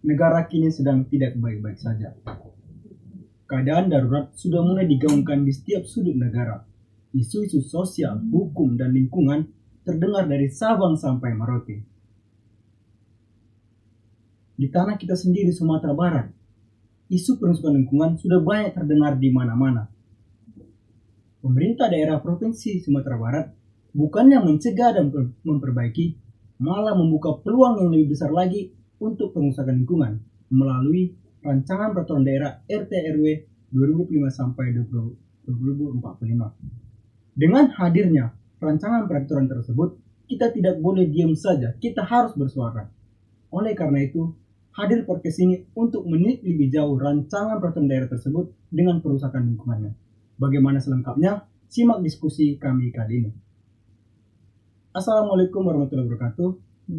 Negara kini sedang tidak baik-baik saja. Keadaan darurat sudah mulai digaungkan di setiap sudut negara. Isu-isu sosial, hukum, dan lingkungan terdengar dari Sabang sampai Merauke. Di tanah kita sendiri, Sumatera Barat, isu perusahaan lingkungan sudah banyak terdengar di mana-mana. Pemerintah daerah Provinsi Sumatera Barat bukannya mencegah dan memperbaiki, malah membuka peluang yang lebih besar lagi untuk pengusahaan lingkungan melalui rancangan peraturan daerah RT/RW 2005 sampai 2045. Dengan hadirnya rancangan peraturan tersebut, kita tidak boleh diam saja, kita harus bersuara. Oleh karena itu, hadir podcast ini untuk menilik lebih jauh rancangan peraturan daerah tersebut dengan perusahaan lingkungannya. Bagaimana selengkapnya? Simak diskusi kami kali ini. Assalamualaikum warahmatullahi wabarakatuh.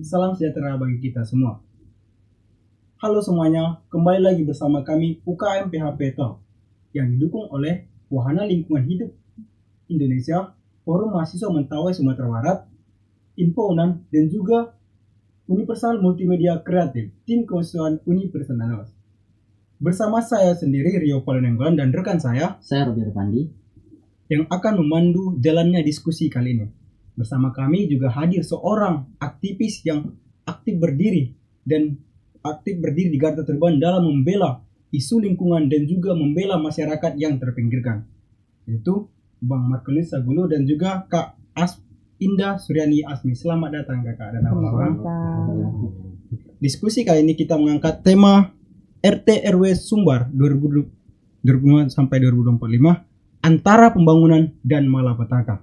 Salam sejahtera bagi kita semua. Halo semuanya, kembali lagi bersama kami UKM PHP Talk yang didukung oleh Wahana Lingkungan Hidup Indonesia, Forum Mahasiswa Mentawai Sumatera Barat, Info UNAN, dan juga Universal Multimedia Kreatif, tim kemahasiswaan Universitas Andalas. Bersama saya sendiri, Rio Palenenggolan, dan rekan saya Robi Pandi, yang akan memandu jalannya diskusi kali ini. Bersama kami juga hadir seorang aktivis yang aktif berdiri di garda terdepan dalam membela isu lingkungan dan juga membela masyarakat yang terpinggirkan, yaitu Bang Markelis Sagulu dan juga Kak Indah Suryani Asmi. Selamat datang Kakak dan Abang. Diskusi kali ini kita mengangkat tema RT/RW Sumbar 2005 sampai 2045, antara pembangunan dan malapetaka.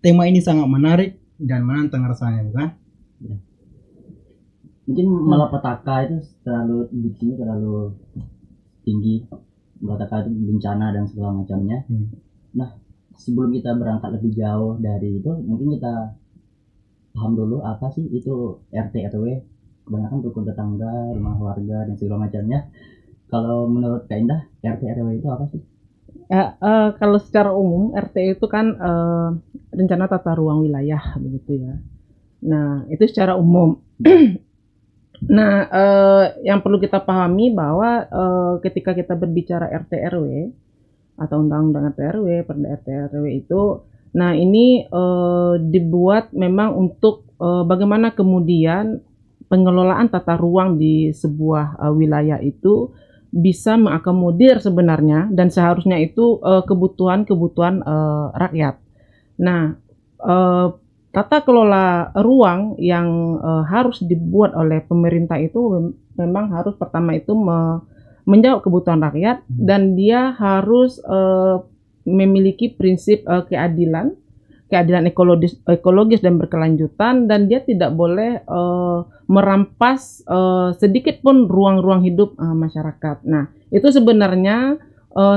Tema ini sangat menarik dan menantang rasanya, bukan? Ya. Mungkin malapetaka itu terlalu tinggi. Malapetaka itu bencana dan segala macamnya. Nah, sebelum kita berangkat lebih jauh dari itu, mungkin kita paham dulu apa sih itu RT/RW. Kebanyakan rukun tetangga, rumah warga dan segala macamnya. Kalau menurut Kak Indah, RT/RW itu apa sih? Kalau secara umum RT itu kan rencana tata ruang wilayah begitu ya. Nah, itu secara umum. Nah, yang perlu kita pahami bahwa ketika kita berbicara RT/RW atau undang-undang RT/RW, Perda RT/RW itu, nah ini dibuat memang untuk bagaimana kemudian pengelolaan tata ruang di sebuah wilayah itu bisa mengakomodir sebenarnya dan seharusnya itu kebutuhan rakyat. Nah, tata kelola ruang yang harus dibuat oleh pemerintah itu memang harus pertama itu menjawab kebutuhan rakyat, dan dia harus memiliki prinsip keadilan ekologis dan berkelanjutan, dan dia tidak boleh merampas sedikit pun ruang-ruang hidup masyarakat. Nah, itu sebenarnya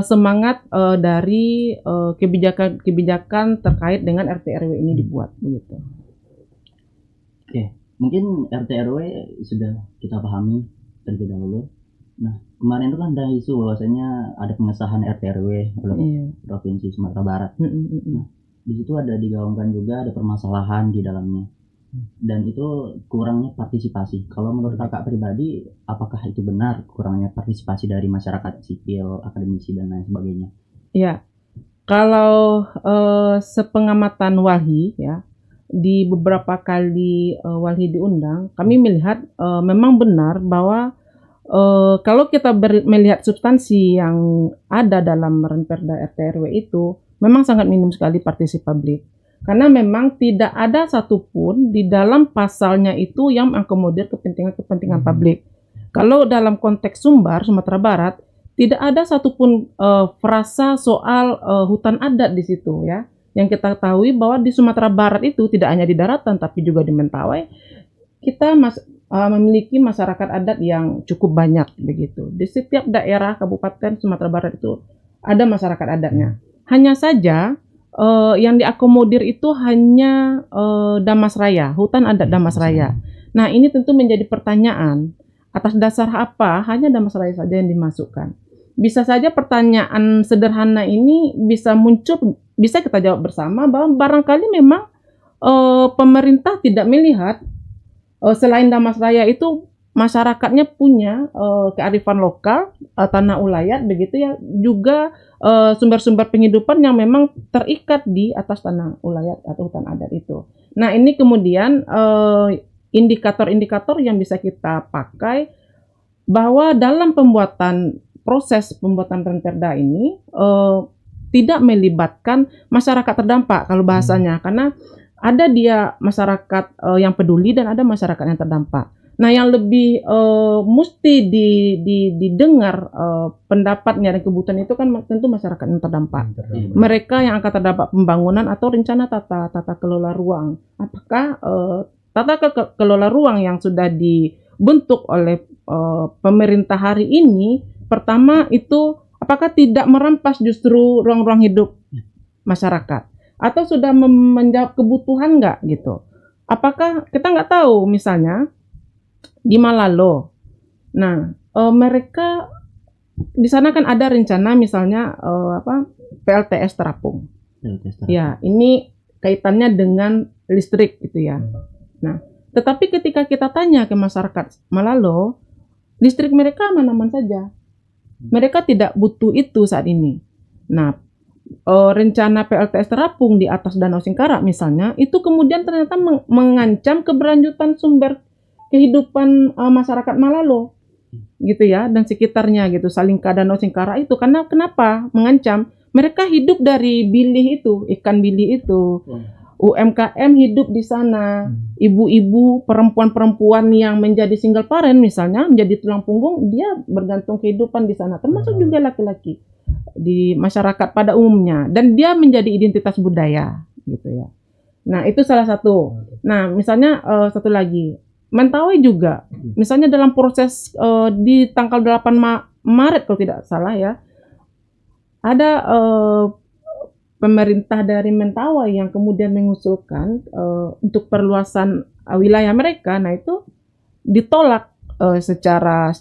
semangat dari kebijakan terkait dengan RT/RW ini dibuat begitu. Oke, mungkin RT/RW sudah kita pahami terlebih dahulu. Nah, kemarin itu kan ada isu bahwasanya ada pengesahan RT/RW oleh Provinsi Sumatera Barat. Nah, di situ ada digaungkan juga ada permasalahan di dalamnya. Dan itu kurangnya partisipasi. Kalau menurut kakak pribadi, apakah itu benar kurangnya partisipasi dari masyarakat sipil, akademisi dan lain sebagainya? Ya, kalau sepengamatan Walhi ya, di beberapa kali Walhi diundang, kami melihat memang benar bahwa kalau kita melihat substansi yang ada dalam Perda RT/RW itu, memang sangat minim sekali partisipasi publik. Karena memang tidak ada satupun di dalam pasalnya itu yang mengakomodir kepentingan publik. Kalau dalam konteks Sumbar, Sumatera Barat, tidak ada satupun frasa soal hutan adat di situ ya. Yang kita ketahui bahwa di Sumatera Barat itu tidak hanya di daratan tapi juga di Mentawai, kita memiliki masyarakat adat yang cukup banyak begitu. Di setiap daerah kabupaten Sumatera Barat itu ada masyarakat adatnya. Hanya saja yang diakomodir itu hanya Damas Raya, hutan adat Damas Raya. Nah, ini tentu menjadi pertanyaan, atas dasar apa hanya Damas Raya saja yang dimasukkan? Bisa saja pertanyaan sederhana ini bisa muncul, bisa kita jawab bersama bahwa barangkali memang pemerintah tidak melihat selain Damas Raya itu masyarakatnya punya kearifan lokal, tanah ulayat begitu ya, juga sumber-sumber penghidupan yang memang terikat di atas tanah ulayat atau hutan adat itu. Nah, ini kemudian indikator-indikator yang bisa kita pakai bahwa dalam proses pembuatan Renperda ini tidak melibatkan masyarakat terdampak kalau bahasanya, karena ada dia masyarakat yang peduli dan ada masyarakat yang terdampak. Nah, yang lebih mesti didengar pendapatnya dan kebutuhan itu kan tentu masyarakat yang terdampak. Mereka yang akan terdampak pembangunan atau rencana tata kelola ruang. Apakah tata kelola ruang yang sudah dibentuk oleh pemerintah hari ini, pertama itu apakah tidak merampas justru ruang-ruang hidup masyarakat, atau sudah menjawab kebutuhan nggak gitu? Apakah kita nggak tahu misalnya di Malalo, nah mereka di sana kan ada rencana misalnya PLTS terapung. Ya, ini kaitannya dengan listrik gitu ya. Nah, tetapi ketika kita tanya ke masyarakat Malalo, listrik mereka aman-aman saja. Mereka tidak butuh itu saat ini. Nah, rencana PLTS terapung di atas Danau Singkarak misalnya, itu kemudian ternyata mengancam keberlanjutan sumber kehidupan masyarakat Malalo, gitu ya, dan sekitarnya gitu, Salingka, Danau Singkarak itu. Karena kenapa mengancam? Mereka hidup dari bilih itu, ikan bilih itu. UMKM hidup di sana, ibu-ibu, perempuan-perempuan yang menjadi single parent misalnya, menjadi tulang punggung, dia bergantung kehidupan di sana, termasuk juga laki-laki di masyarakat pada umumnya, dan dia menjadi identitas budaya gitu ya. Nah, itu salah satu. Nah, misalnya satu lagi, Mentawai juga, misalnya dalam proses di tanggal 8 Maret kalau tidak salah ya, ada pemerintah dari Mentawai yang kemudian mengusulkan untuk perluasan wilayah mereka. Nah, itu ditolak secara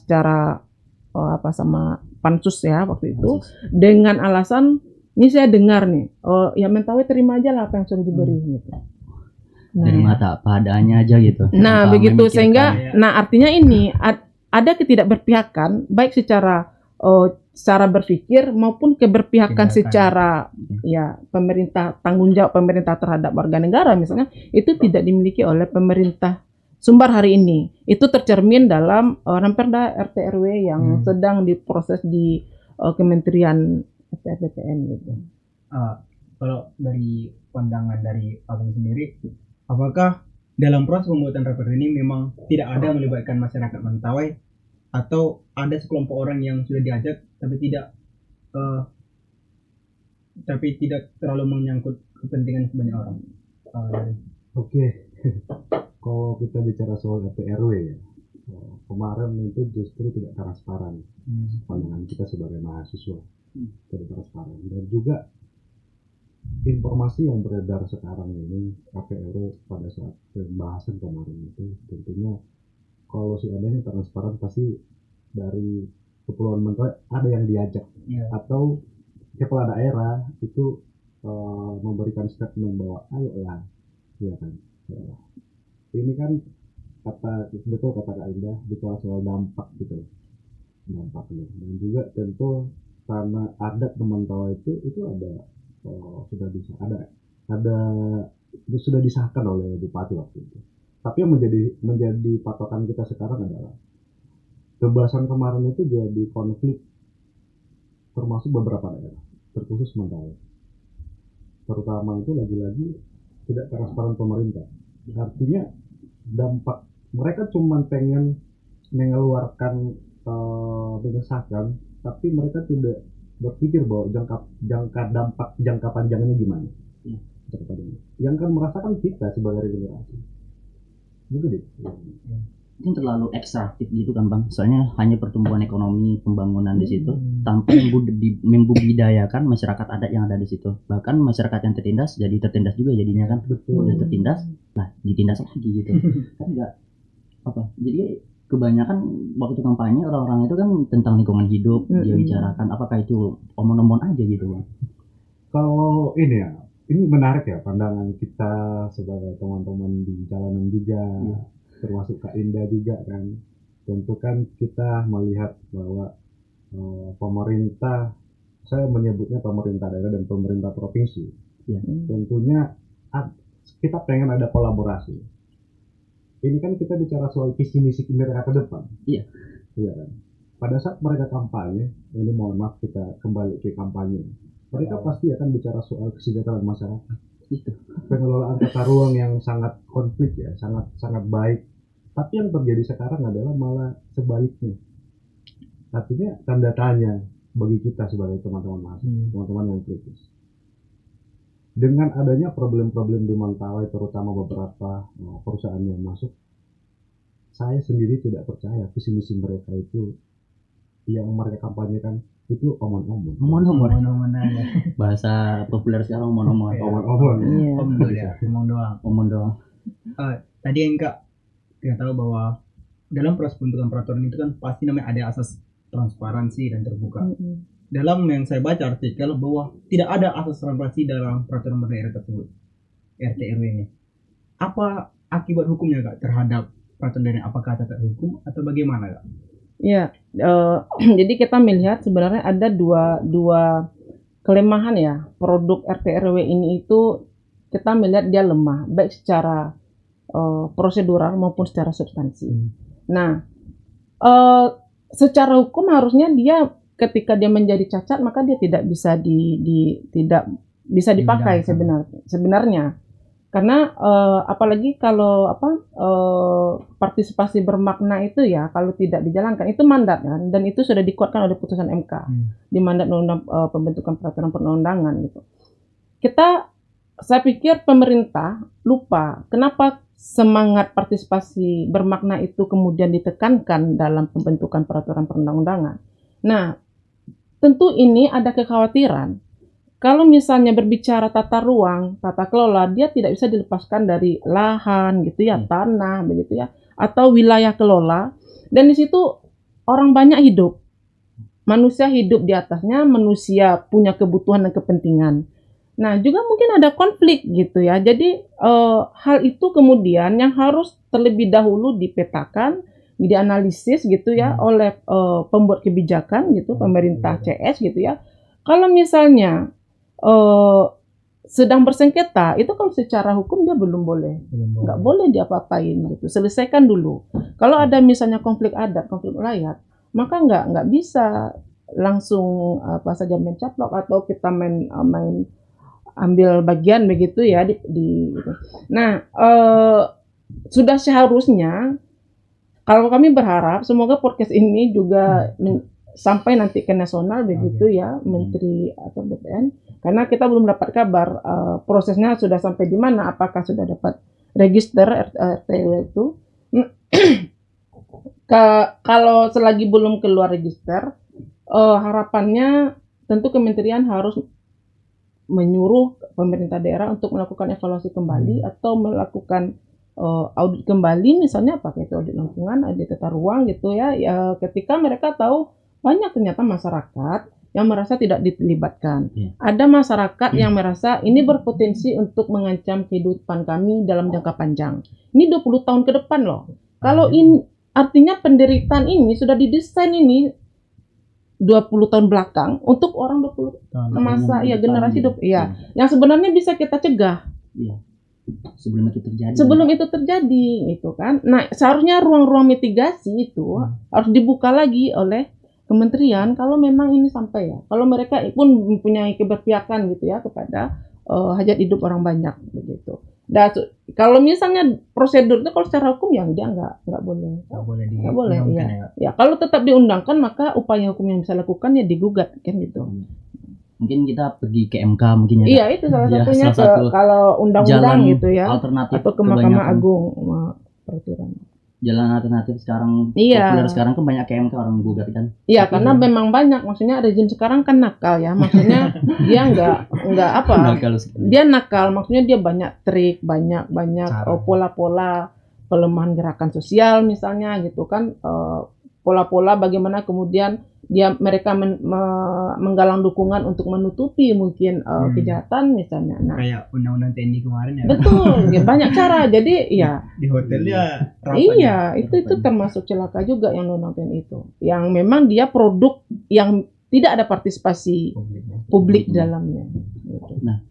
sama pansus ya waktu itu, dengan alasan, ini saya dengar nih, ya Mentawai terima aja lah apa yang sudah diberi gitu. Nah, dari mata padanya aja gitu. Nah, begitu sehingga, nah artinya ini ada ketidakberpihakan baik secara berpikir maupun keberpihakan secara ya pemerintah, tanggung jawab pemerintah terhadap warga negara misalnya, itu tidak dimiliki oleh pemerintah Sumbar hari ini. Itu tercermin dalam Renperda RT RW yang sedang diproses di Kementerian SDM gitu. Kalau dari pandangan dari Abang sendiri, apakah dalam proses pembuatan Renperda ini memang tidak ada melibatkan masyarakat Mentawai, atau ada sekelompok orang yang sudah diajak tapi tidak terlalu menyangkut kepentingan banyak orang? Oke. Kalau kita bicara soal RT RW ya, kemarin itu justru tidak transparan. Pandangan kita sebagai mahasiswa tidak transparan, dan juga informasi yang beredar sekarang ini RT RW pada saat pembahasan kemarin itu tentunya kalau adanya transparan pasti dari Kepulauan Mentawai ada yang diajak, atau kepala daerah itu memberikan statement bahwa ayolah, ya kan, ini kan betul kata Kak Indah bicara soal dampak gitu, dampaknya, dan juga tentu karena adat Mentawai itu ada sudah disahkan oleh Bupati waktu itu. Tapi yang menjadi patokan kita sekarang adalah pembahasan kemarin itu jadi konflik termasuk beberapa daerah, terkhusus Mentawai. Terutama itu lagi-lagi tidak transparan pemerintah. Artinya dampak mereka cuma pengen mengeluarkan mengesahkan, tapi mereka tidak berpikir bahwa jangka panjangnya gimana. Yang kan merasakan kita sebagai generasi. Gitu deh. Mungkin terlalu ekstraktif gitu kan Bang, soalnya hanya pertumbuhan ekonomi, pembangunan di situ tanpa membudidayakan masyarakat adat yang ada di situ. Bahkan masyarakat yang tertindas jadi tertindas juga jadinya kan. Udah tertindas, lah ditindas lagi gitu. Kan enggak jadi kebanyakan waktu kampanye orang-orang itu kan tentang lingkungan hidup, dia bicarakan, apakah itu omong-omong aja gitu Bang? Kalau ini menarik ya pandangan kita sebagai teman-teman di jalanan juga, termasuk Kak Indah juga kan. tentu kan kita melihat bahwa pemerintah, saya menyebutnya pemerintah daerah dan pemerintah provinsi, tentunya kita pengen ada kolaborasi. Ini kan kita bicara soal visi misi mereka ke depan. Iya. Iya kan. Pada saat mereka kampanye, ini mohon maaf kita kembali ke kampanye. Mereka pasti akan bicara soal kesejahteraan masyarakat. Itu. Pengelolaan tata ruang yang sangat konflik ya, sangat baik. Tapi yang terjadi sekarang adalah malah sebaliknya. Artinya tanda tanya bagi kita sebagai teman-teman mahasiswa, teman-teman yang kritis. Dengan adanya problem-problem di Mentawai, terutama beberapa perusahaan yang masuk, saya sendiri tidak percaya visi misi mereka itu yang mereka kampanyekan itu omon-omon. Omon-omon aja. Bahasa populer sekarang omon-omon. Omon-omon. Omon doang. Tadi enggak kita tahu bahwa dalam proses pembentukan peraturan itu kan pasti namanya ada asas transparansi dan terbuka. Dalam yang saya baca artikel bahwa tidak ada asas transparansi dalam peraturan daerah tersebut, RT/RW ini. Apa akibat hukumnya Kak terhadap peraturan daerah? Apakah cacat hukum atau bagaimana Kak? Ya, jadi kita melihat sebenarnya ada dua kelemahan ya produk RT/RW ini. Itu kita melihat dia lemah baik secara prosedural maupun secara substansi. Nah, secara hukum harusnya dia ketika dia menjadi cacat maka dia tidak bisa tidak bisa dipakai sebenarnya. Karena apalagi kalau partisipasi bermakna itu ya kalau tidak dijalankan itu mandat kan, dan itu sudah dikuatkan oleh putusan MK di mandat undang pembentukan peraturan perundang-undangan gitu. Saya pikir pemerintah lupa kenapa semangat partisipasi bermakna itu kemudian ditekankan dalam pembentukan peraturan perundang-undangan. Nah, tentu ini ada kekhawatiran. Kalau misalnya berbicara tata ruang, tata kelola, dia tidak bisa dilepaskan dari lahan gitu ya, tanah begitu ya, atau wilayah kelola. Dan di situ orang banyak hidup. Manusia hidup di atasnya, manusia punya kebutuhan dan kepentingan. Nah, juga mungkin ada konflik gitu ya. Jadi hal itu kemudian yang harus terlebih dahulu dipetakan, dianalisis gitu ya oleh pembuat kebijakan gitu, pemerintah CS gitu ya. Kalau misalnya sedang bersengketa, itu kalau secara hukum dia belum boleh, nggak boleh diapa-apain gitu. Selesaikan dulu. Kalau ada misalnya konflik adat, konflik rakyat, maka nggak bisa langsung apa saja mencaplok atau kita main ambil bagian begitu ya gitu. Nah, sudah seharusnya kalau kami berharap semoga podcast ini juga sampai nanti ke nasional begitu ya, Menteri atau BPN, karena kita belum dapat kabar prosesnya sudah sampai di mana, apakah sudah dapat register RT/RW itu. Kalau selagi belum keluar register, harapannya tentu kementerian harus menyuruh pemerintah daerah untuk melakukan evaluasi kembali atau melakukan audit kembali, misalnya pakai itu audit lingkungan, audit tata ruang gitu ya, ketika mereka tahu banyak ternyata masyarakat yang merasa tidak dilibatkan. Ada masyarakat yang merasa ini berpotensi untuk mengancam kehidupan kami dalam jangka panjang. Ini 20 tahun ke depan loh. Kalau artinya penderitaan ini sudah didesain ini 20 tahun belakang untuk orang 20 masa ya generasi hidup yang sebenarnya bisa kita cegah sebelum itu terjadi itu kan. Nah, seharusnya ruang-ruang mitigasi itu harus dibuka lagi oleh kementerian kalau memang ini sampai ya, kalau mereka pun mempunyai keberpihakan gitu ya kepada hajat hidup orang banyak begitu. Dan kalau misalnya prosedur itu kalau secara hukum ya dia nggak boleh ya. Kalau tetap diundangkan maka upaya hukum yang bisa lakukan ya digugat kan gitu. Mungkin kita pergi ke MK mungkin ya. Iya, itu salah satunya kalau undang-undang gitu ya, alternatif atau ke Mahkamah Agung peraturan. Jalan alternatif sekarang populer sekarang kan banyak ke MK orang gugat kan. Iya, karena memang banyak, maksudnya rezim sekarang kan nakal ya, maksudnya dia nggak apa, dia nakal, maksudnya dia banyak trik, banyak pola-pola pelemahan gerakan sosial misalnya gitu kan, pola-pola bagaimana kemudian mereka menggalang dukungan untuk menutupi mungkin kejahatan misalnya. Nah, Kayak undang-undang TNI kemarin ya. betul, ya, banyak cara. Jadi ya Di hotelnya rapat. iya, itu termasuk celaka juga yang undang-undang itu. Yang memang dia produk yang tidak ada partisipasi publik di dalamnya. Gitu. Nah,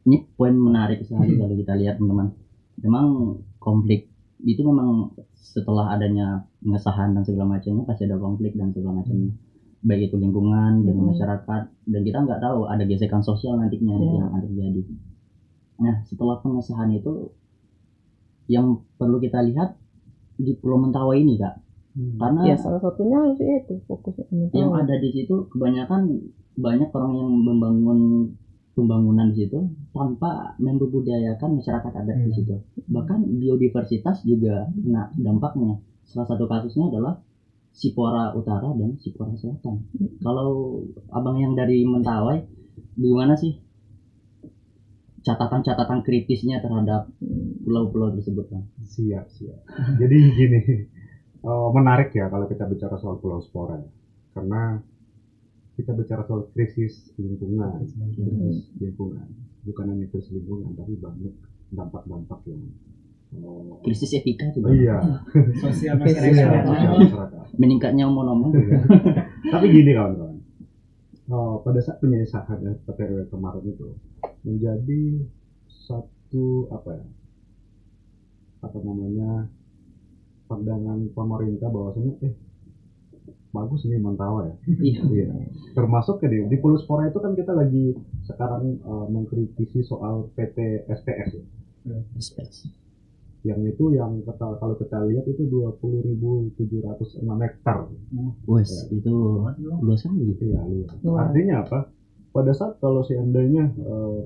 ini poin menarik sekali kalau kita lihat teman-teman. Memang konflik itu memang setelah adanya pengesahan dan segala macamnya pasti ada konflik dan segala macamnya. Baik itu lingkungan dengan masyarakat, dan kita nggak tahu ada gesekan sosial nantinya yang akan terjadi. Nah, setelah pengesahan itu yang perlu kita lihat di Pulau Mentawai ini, Kak. Karena ya salah satunya harus itu fokusnya. yang ada di situ kebanyakan banyak orang yang membangun pembangunan di situ tanpa membudidayakan masyarakat adat di situ. Bahkan biodiversitas juga kena dampaknya. Salah satu kasusnya adalah Sipora Utara dan Sipora Selatan. Kalau abang yang dari Mentawai, gimana sih catatan-catatan kritisnya terhadap pulau-pulau tersebut, Bang? Siap. Jadi gini, menarik ya kalau kita bicara soal Pulau Sipora, karena kita bicara soal krisis lingkungan, bukan hanya krisis lingkungan, tapi banyak dampak-dampak yang krisis etika juga. iya, Sosial sosial masyarakat. Meningkatnya omong-omong juga. Tapi gini kawan-kawan, pada saat penyesahan RW kemarin itu menjadi satu pandangan pemerintah bahwasanya bagus nih Mentawai ya. Iya. Termasuk di Pulau Sipora itu kan kita lagi sekarang mengkritisi soal PT SPS ya. Yang itu kalau kita lihat itu 20.706 hektar. Wes, itu luas sekali. Iya, luas. Artinya apa? Pada saat kalau seandainya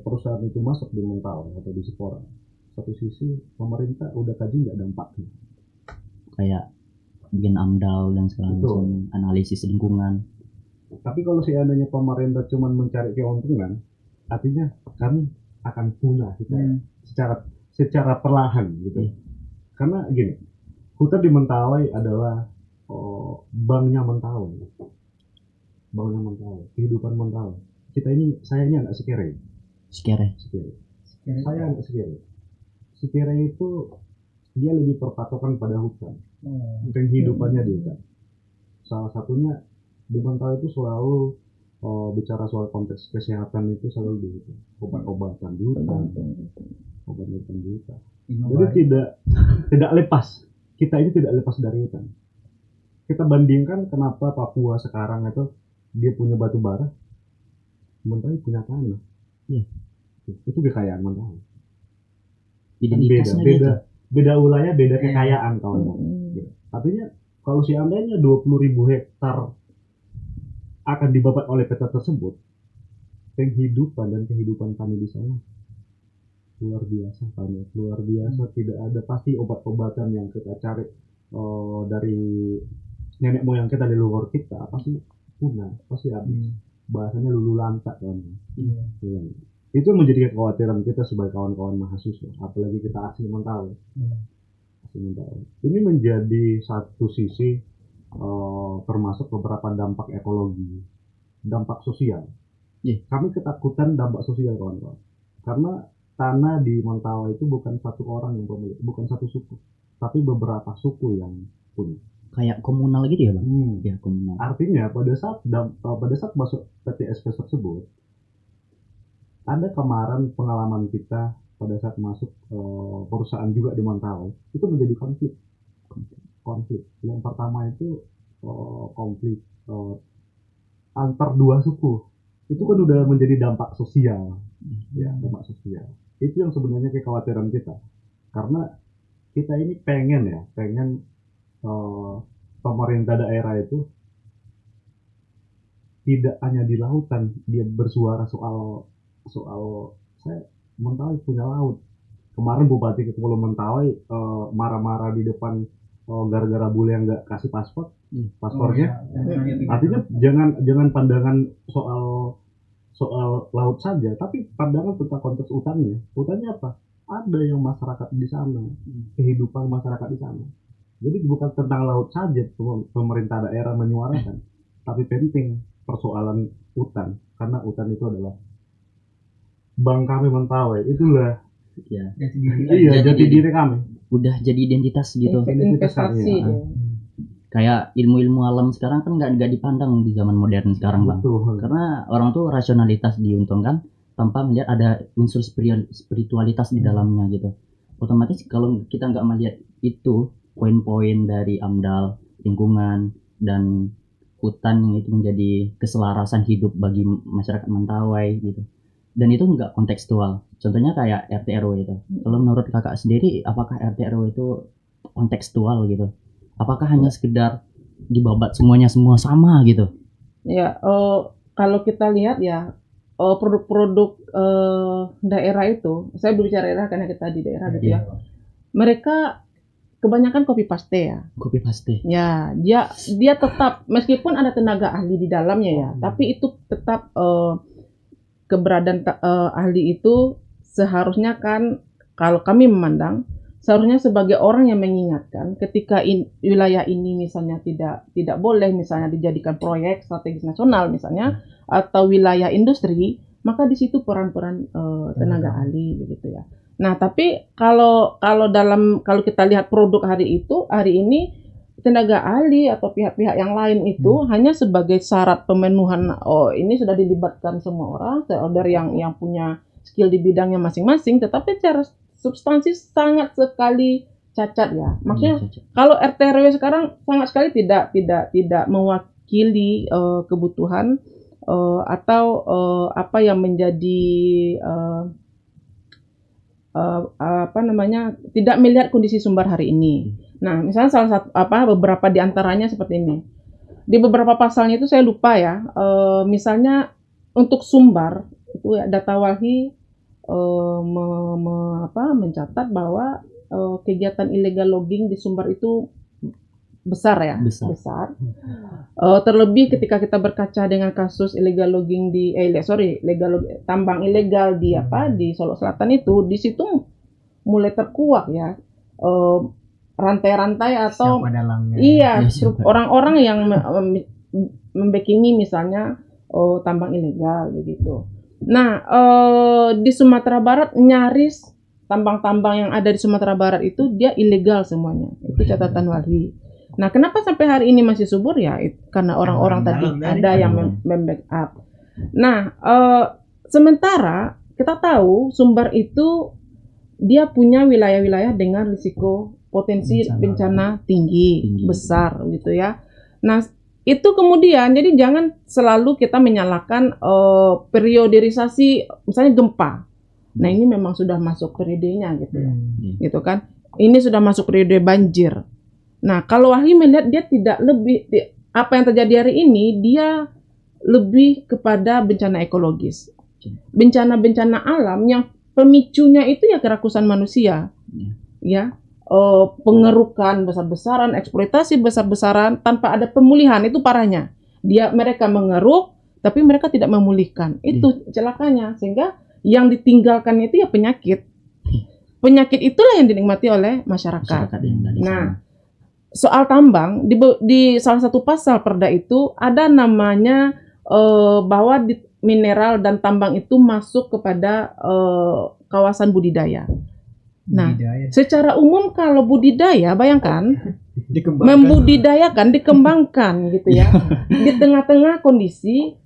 perusahaan itu masuk di Mentawai atau di Sipora, satu sisi pemerintah udah kaji nggak dampaknya. Kayak bikin AMDAL dan segala macam, analisis lingkungan. Tapi kalau seandainya pemerintah cuma mencari keuntungan, artinya kami akan punah secara perlahan gitu. Karena gini, hutan di Mentawai adalah banknya Mentawai, kehidupan Mentawai. Saya ini anak Sikere. Saya anak Sikere. Sikere itu dia lebih berpatokan pada hutan. Kehidupannya di hutan. Salah satunya di Mentawai itu selalu bicara soal konteks kesehatan itu selalu di hutan. Obat-obatan di hutan. Jadi tidak lepas. Kita ini tidak lepas dari hutan. Kita bandingkan kenapa Papua sekarang itu dia punya batu bara, Mentawai punya tanah. Iya. Itu kekayaan Mentawai. Beda wilayah, beda kekayaan kawan-kawan. Artinya kalau seandainya 20.000 hektar akan dibabat oleh PT tersebut, kehidupan kami di sana luar biasa. Tidak ada, pasti obat-obatan yang kita cari dari nenek moyang kita di luar kita pasti punah, pasti habis. Bahasanya lulu lantak kan. Itu menjadi kekhawatiran kita sebagai kawan-kawan mahasiswa, apalagi kita asli Mentawai. Ini menjadi satu sisi termasuk beberapa dampak ekologi, dampak sosial. Kami ketakutan dampak sosial kawan-kawan, karena tanah di Mentawai itu bukan satu orang yang pemilik, bukan satu suku, tapi beberapa suku yang punya. Kayak komunal gitu ya, Bang? Ya, komunal. Artinya pada saat masuk PTSP tersebut, ada kemarin pengalaman kita pada saat masuk perusahaan juga di Mentawai, itu menjadi konflik. Yang pertama itu konflik antar dua suku. Itu kan udah menjadi dampak sosial. Ya, dampak sosial. Itu yang sebenarnya kekhawatiran kita. Karena kita ini pengen pemerintah daerah itu tidak hanya di lautan dia bersuara soal saya Mentawai punya laut. Kemarin Bupati Kepulauan Mentawai marah-marah di depan gara-gara bule yang nggak kasih paspornya. Artinya jangan pandangan soal laut saja, tapi pandangan tentang konteks hutannya. Hutannya apa? Ada yang masyarakat di sana, kehidupan masyarakat di sana. Jadi bukan tentang laut saja pemerintah daerah menyuarakan, tapi penting persoalan hutan, karena hutan itu adalah Bang kami Mentawai, itulah Ya, Jati diri. iya Jati jati diri. diri kami. udah jadi identitas gitu. Investasi ya. ya. Kayak ilmu-ilmu alam sekarang kan nggak dipandang di zaman modern sekarang, Bang. Betul. Karena orang tuh rasionalitas diuntungkan tanpa melihat ada unsur spiritualitas di dalamnya gitu. Otomatis kalau kita nggak melihat itu poin-poin dari AMDAL, lingkungan dan hutan yang itu menjadi keselarasan hidup bagi masyarakat Mentawai gitu. Dan itu nggak kontekstual. Contohnya kayak RT RW itu. Kalau menurut kakak sendiri, apakah RT RW itu kontekstual gitu? Apakah hanya sekedar dibabat semuanya semua sama gitu? Ya, kalau kita lihat ya produk-produk daerah itu, saya berbicara daerah karena kita di daerah gitu ya. Mereka kebanyakan copy paste ya. Copy paste. Ya, dia tetap meskipun ada tenaga ahli di dalamnya ya, tapi itu tetap keberadaan ahli itu seharusnya kan kalau kami memandang seharusnya sebagai orang yang mengingatkan ketika wilayah ini misalnya tidak boleh misalnya dijadikan proyek strategis nasional misalnya atau wilayah industri, maka di situ peran-peran tenaga ahli begitu ya. Nah, tapi kalau kita lihat produk hari ini tenaga ahli atau pihak-pihak yang lain itu hanya sebagai syarat pemenuhan, ini sudah dilibatkan semua orang, stakeholder yang punya skill di bidangnya masing-masing, tetapi secara substansi sangat sekali cacat ya. Maksudnya kalau RT RW sekarang sangat sekali tidak mewakili kebutuhan atau apa yang menjadi tidak melihat kondisi Sumbar hari ini. Nah, misalnya salah satu beberapa di antaranya seperti ini. Di beberapa pasalnya itu saya lupa ya. Misalnya untuk Sumbar itu ya, data Walhi mencatat bahwa kegiatan illegal logging di Sumbar itu besar ya, besar. Terlebih ketika kita berkaca dengan kasus illegal logging tambang ilegal di Solok Selatan itu, di situ mulai terkuak ya rantai-rantai atau orang-orang yang membackingi misalnya tambang ilegal begitu. Nah, di Sumatera Barat nyaris tambang-tambang yang ada di Sumatera Barat itu dia ilegal semuanya. Itu catatan Walhi. Nah, kenapa sampai hari ini masih subur ya? Karena orang-orang tadi ada yang membackup. Nah, sementara kita tahu Sumbar itu dia punya wilayah-wilayah dengan risiko potensi bencana tinggi, besar gitu ya. Nah, itu kemudian jadi jangan selalu kita menyalahkan perioderisasi misalnya gempa. Nah, ini memang sudah masuk periodenya gitu ya. Gitu kan. Ini sudah masuk periode banjir. Nah, kalau Wahyu melihat dia tidak lebih apa yang terjadi hari ini, dia lebih kepada bencana ekologis. Bencana-bencana alam yang pemicunya itu ya kerakusan manusia. Ya. Pengerukan besar-besaran, eksploitasi besar-besaran tanpa ada pemulihan, itu parahnya. Mereka mengeruk tapi mereka tidak memulihkan. Itu celakanya, sehingga yang ditinggalkan itu ya penyakit. Penyakit itulah yang dinikmati oleh masyarakat. Nah, soal tambang di salah satu pasal Perda itu ada namanya bahwa mineral dan tambang itu masuk kepada kawasan budidaya. Nah, secara umum kalau budidaya, bayangkan dikembangkan gitu ya. Di tengah-tengah kondisi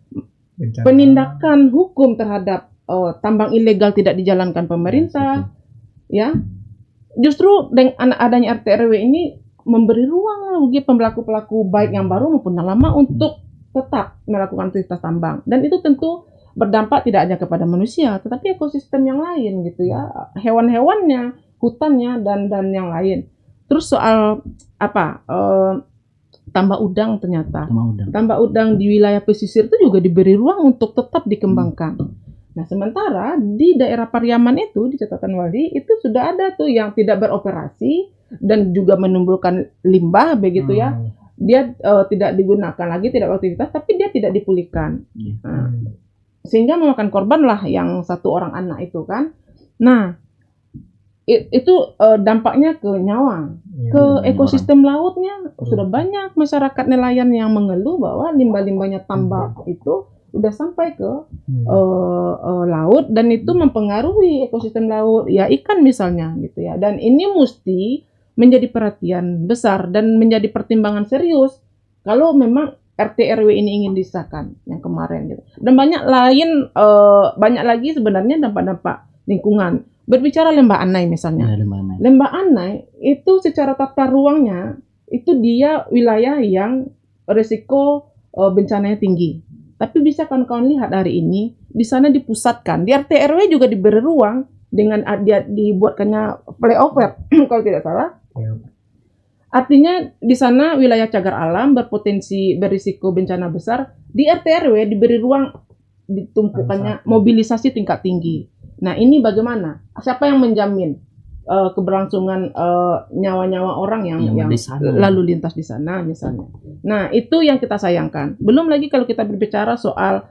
penindakan hukum terhadap tambang ilegal tidak dijalankan pemerintah, ya. Justru dengan adanya RT RW ini memberi ruang bagi pelaku-pelaku baik yang baru maupun yang lama untuk tetap melakukan aktivitas tambang. Dan itu tentu berdampak tidak hanya kepada manusia, tetapi ekosistem yang lain gitu ya, hewan-hewannya, hutannya dan yang lain. Terus soal tambak udang ternyata, tambak udang di wilayah pesisir itu juga diberi ruang untuk tetap dikembangkan. Nah, sementara di daerah Pariaman itu di catatan Walhi itu sudah ada tuh yang tidak beroperasi dan juga menimbulkan limbah begitu ya. Dia tidak digunakan lagi, tidak beraktivitas, tapi dia tidak dipulihkan. Nah, sehingga memakan korban lah yang satu orang anak itu kan. Nah, itu dampaknya ke nyawa ke banyak ekosistem lautnya. Sudah banyak masyarakat nelayan yang mengeluh bahwa limbah-limbahnya tambak itu udah sampai ke laut dan itu mempengaruhi ekosistem laut, ya ikan misalnya gitu ya. Dan ini mesti menjadi perhatian besar dan menjadi pertimbangan serius kalau memang RT RW ini ingin disahkan yang kemarin gitu. Dan banyak lagi sebenarnya dampak-dampak lingkungan. Berbicara Lembah Anai misalnya. Ya, dimana? Lembah Anai itu secara tata ruangnya itu dia wilayah yang risiko bencananya tinggi. Tapi bisa kawan-kawan lihat hari ini di sana dipusatkan. Di RT RW juga diberi ruang dengan dia dibuatkannya flyover kalau tidak salah. Ya. Artinya di sana wilayah cagar alam berpotensi berisiko bencana besar. Di RT RW diberi ruang ditumpukannya mobilisasi tingkat tinggi. Nah ini bagaimana? Siapa yang menjamin keberlangsungan nyawa-nyawa orang yang di sana. lalu lintas di sana misalnya? Nah itu yang kita sayangkan. Belum lagi kalau kita berbicara soal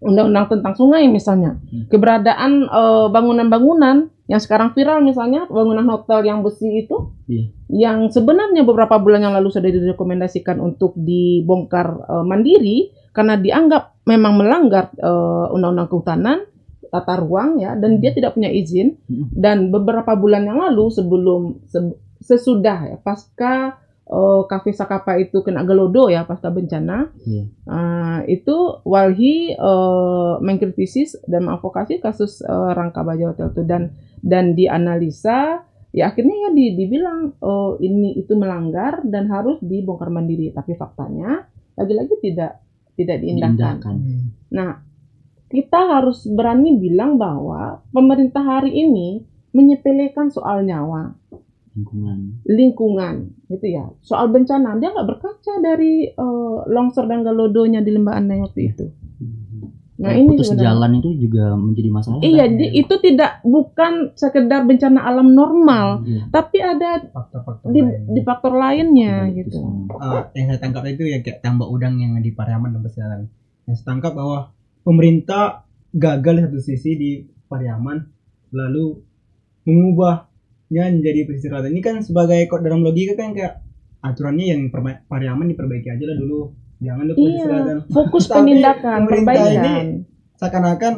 undang-undang tentang sungai misalnya, keberadaan bangunan-bangunan yang sekarang viral misalnya bangunan hotel yang besi itu, yang sebenarnya beberapa bulan yang lalu sudah direkomendasikan untuk dibongkar mandiri karena dianggap memang melanggar undang-undang kehutanan tata ruang ya, dan dia tidak punya izin. Dan beberapa bulan yang lalu sesudah ya pasca Cafe Sakapa itu kena gelodo ya pasca bencana, itu Walhi mengkritisi dan mengadvokasi kasus Rangka Baja Hotel itu dan dianalisa ya akhirnya ya dibilang ini itu melanggar dan harus dibongkar mandiri, tapi faktanya lagi-lagi tidak diindahkan. Nah, kita harus berani bilang bahwa pemerintah hari ini menyepelekan soal nyawa, lingkungan, gitu ya. Soal bencana dia nggak berkaca dari longsor dan gelodonya di Lembah Anai waktu itu. Nah, ini putus jalan itu juga menjadi masalah. Iya, itu bukan sekedar bencana alam normal, tapi ada faktor-faktor di faktor lainnya gitu. Yang saya tangkap itu ya kayak tambak udang yang di Pariaman dan Pesisir. Yang saya tangkap bahwa pemerintah gagal di satu sisi di Pariaman, lalu mengubahnya menjadi pesisir selatan. Ini kan sebagai dalam logika kan kayak aturannya yang Pariaman diperbaiki aja lah dulu. Jangan lupa pesisir selatan. Fokus penindakan, perbaikan. Ini seakan-akan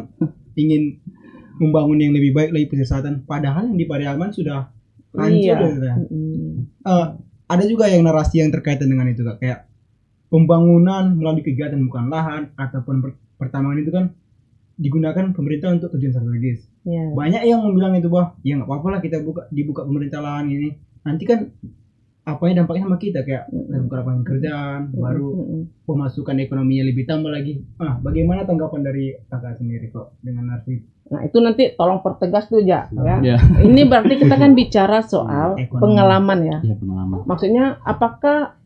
ingin membangun yang lebih baik lagi pesisir selatan, padahal yang di Pariaman sudah hancur. Ada juga yang narasi yang terkaitan dengan itu Kak, kayak pembangunan melalui kegiatan bukan lahan ataupun pertambangan itu kan digunakan pemerintah untuk tujuan strategis. Banyak yang bilang itu bahwa ya nggak apa-apa lah kita dibuka pemerintah lahan ini, nanti kan apanya dampaknya sama kita kayak buka lapangan kerjaan, baru pemasukan ekonominya lebih tambah lagi. Bagaimana tanggapan dari kakak sendiri kok dengan narasi? Nah itu nanti tolong pertegas tuh ya. Ini berarti kita kan bicara soal pengalaman ya. Pengalaman. Maksudnya apakah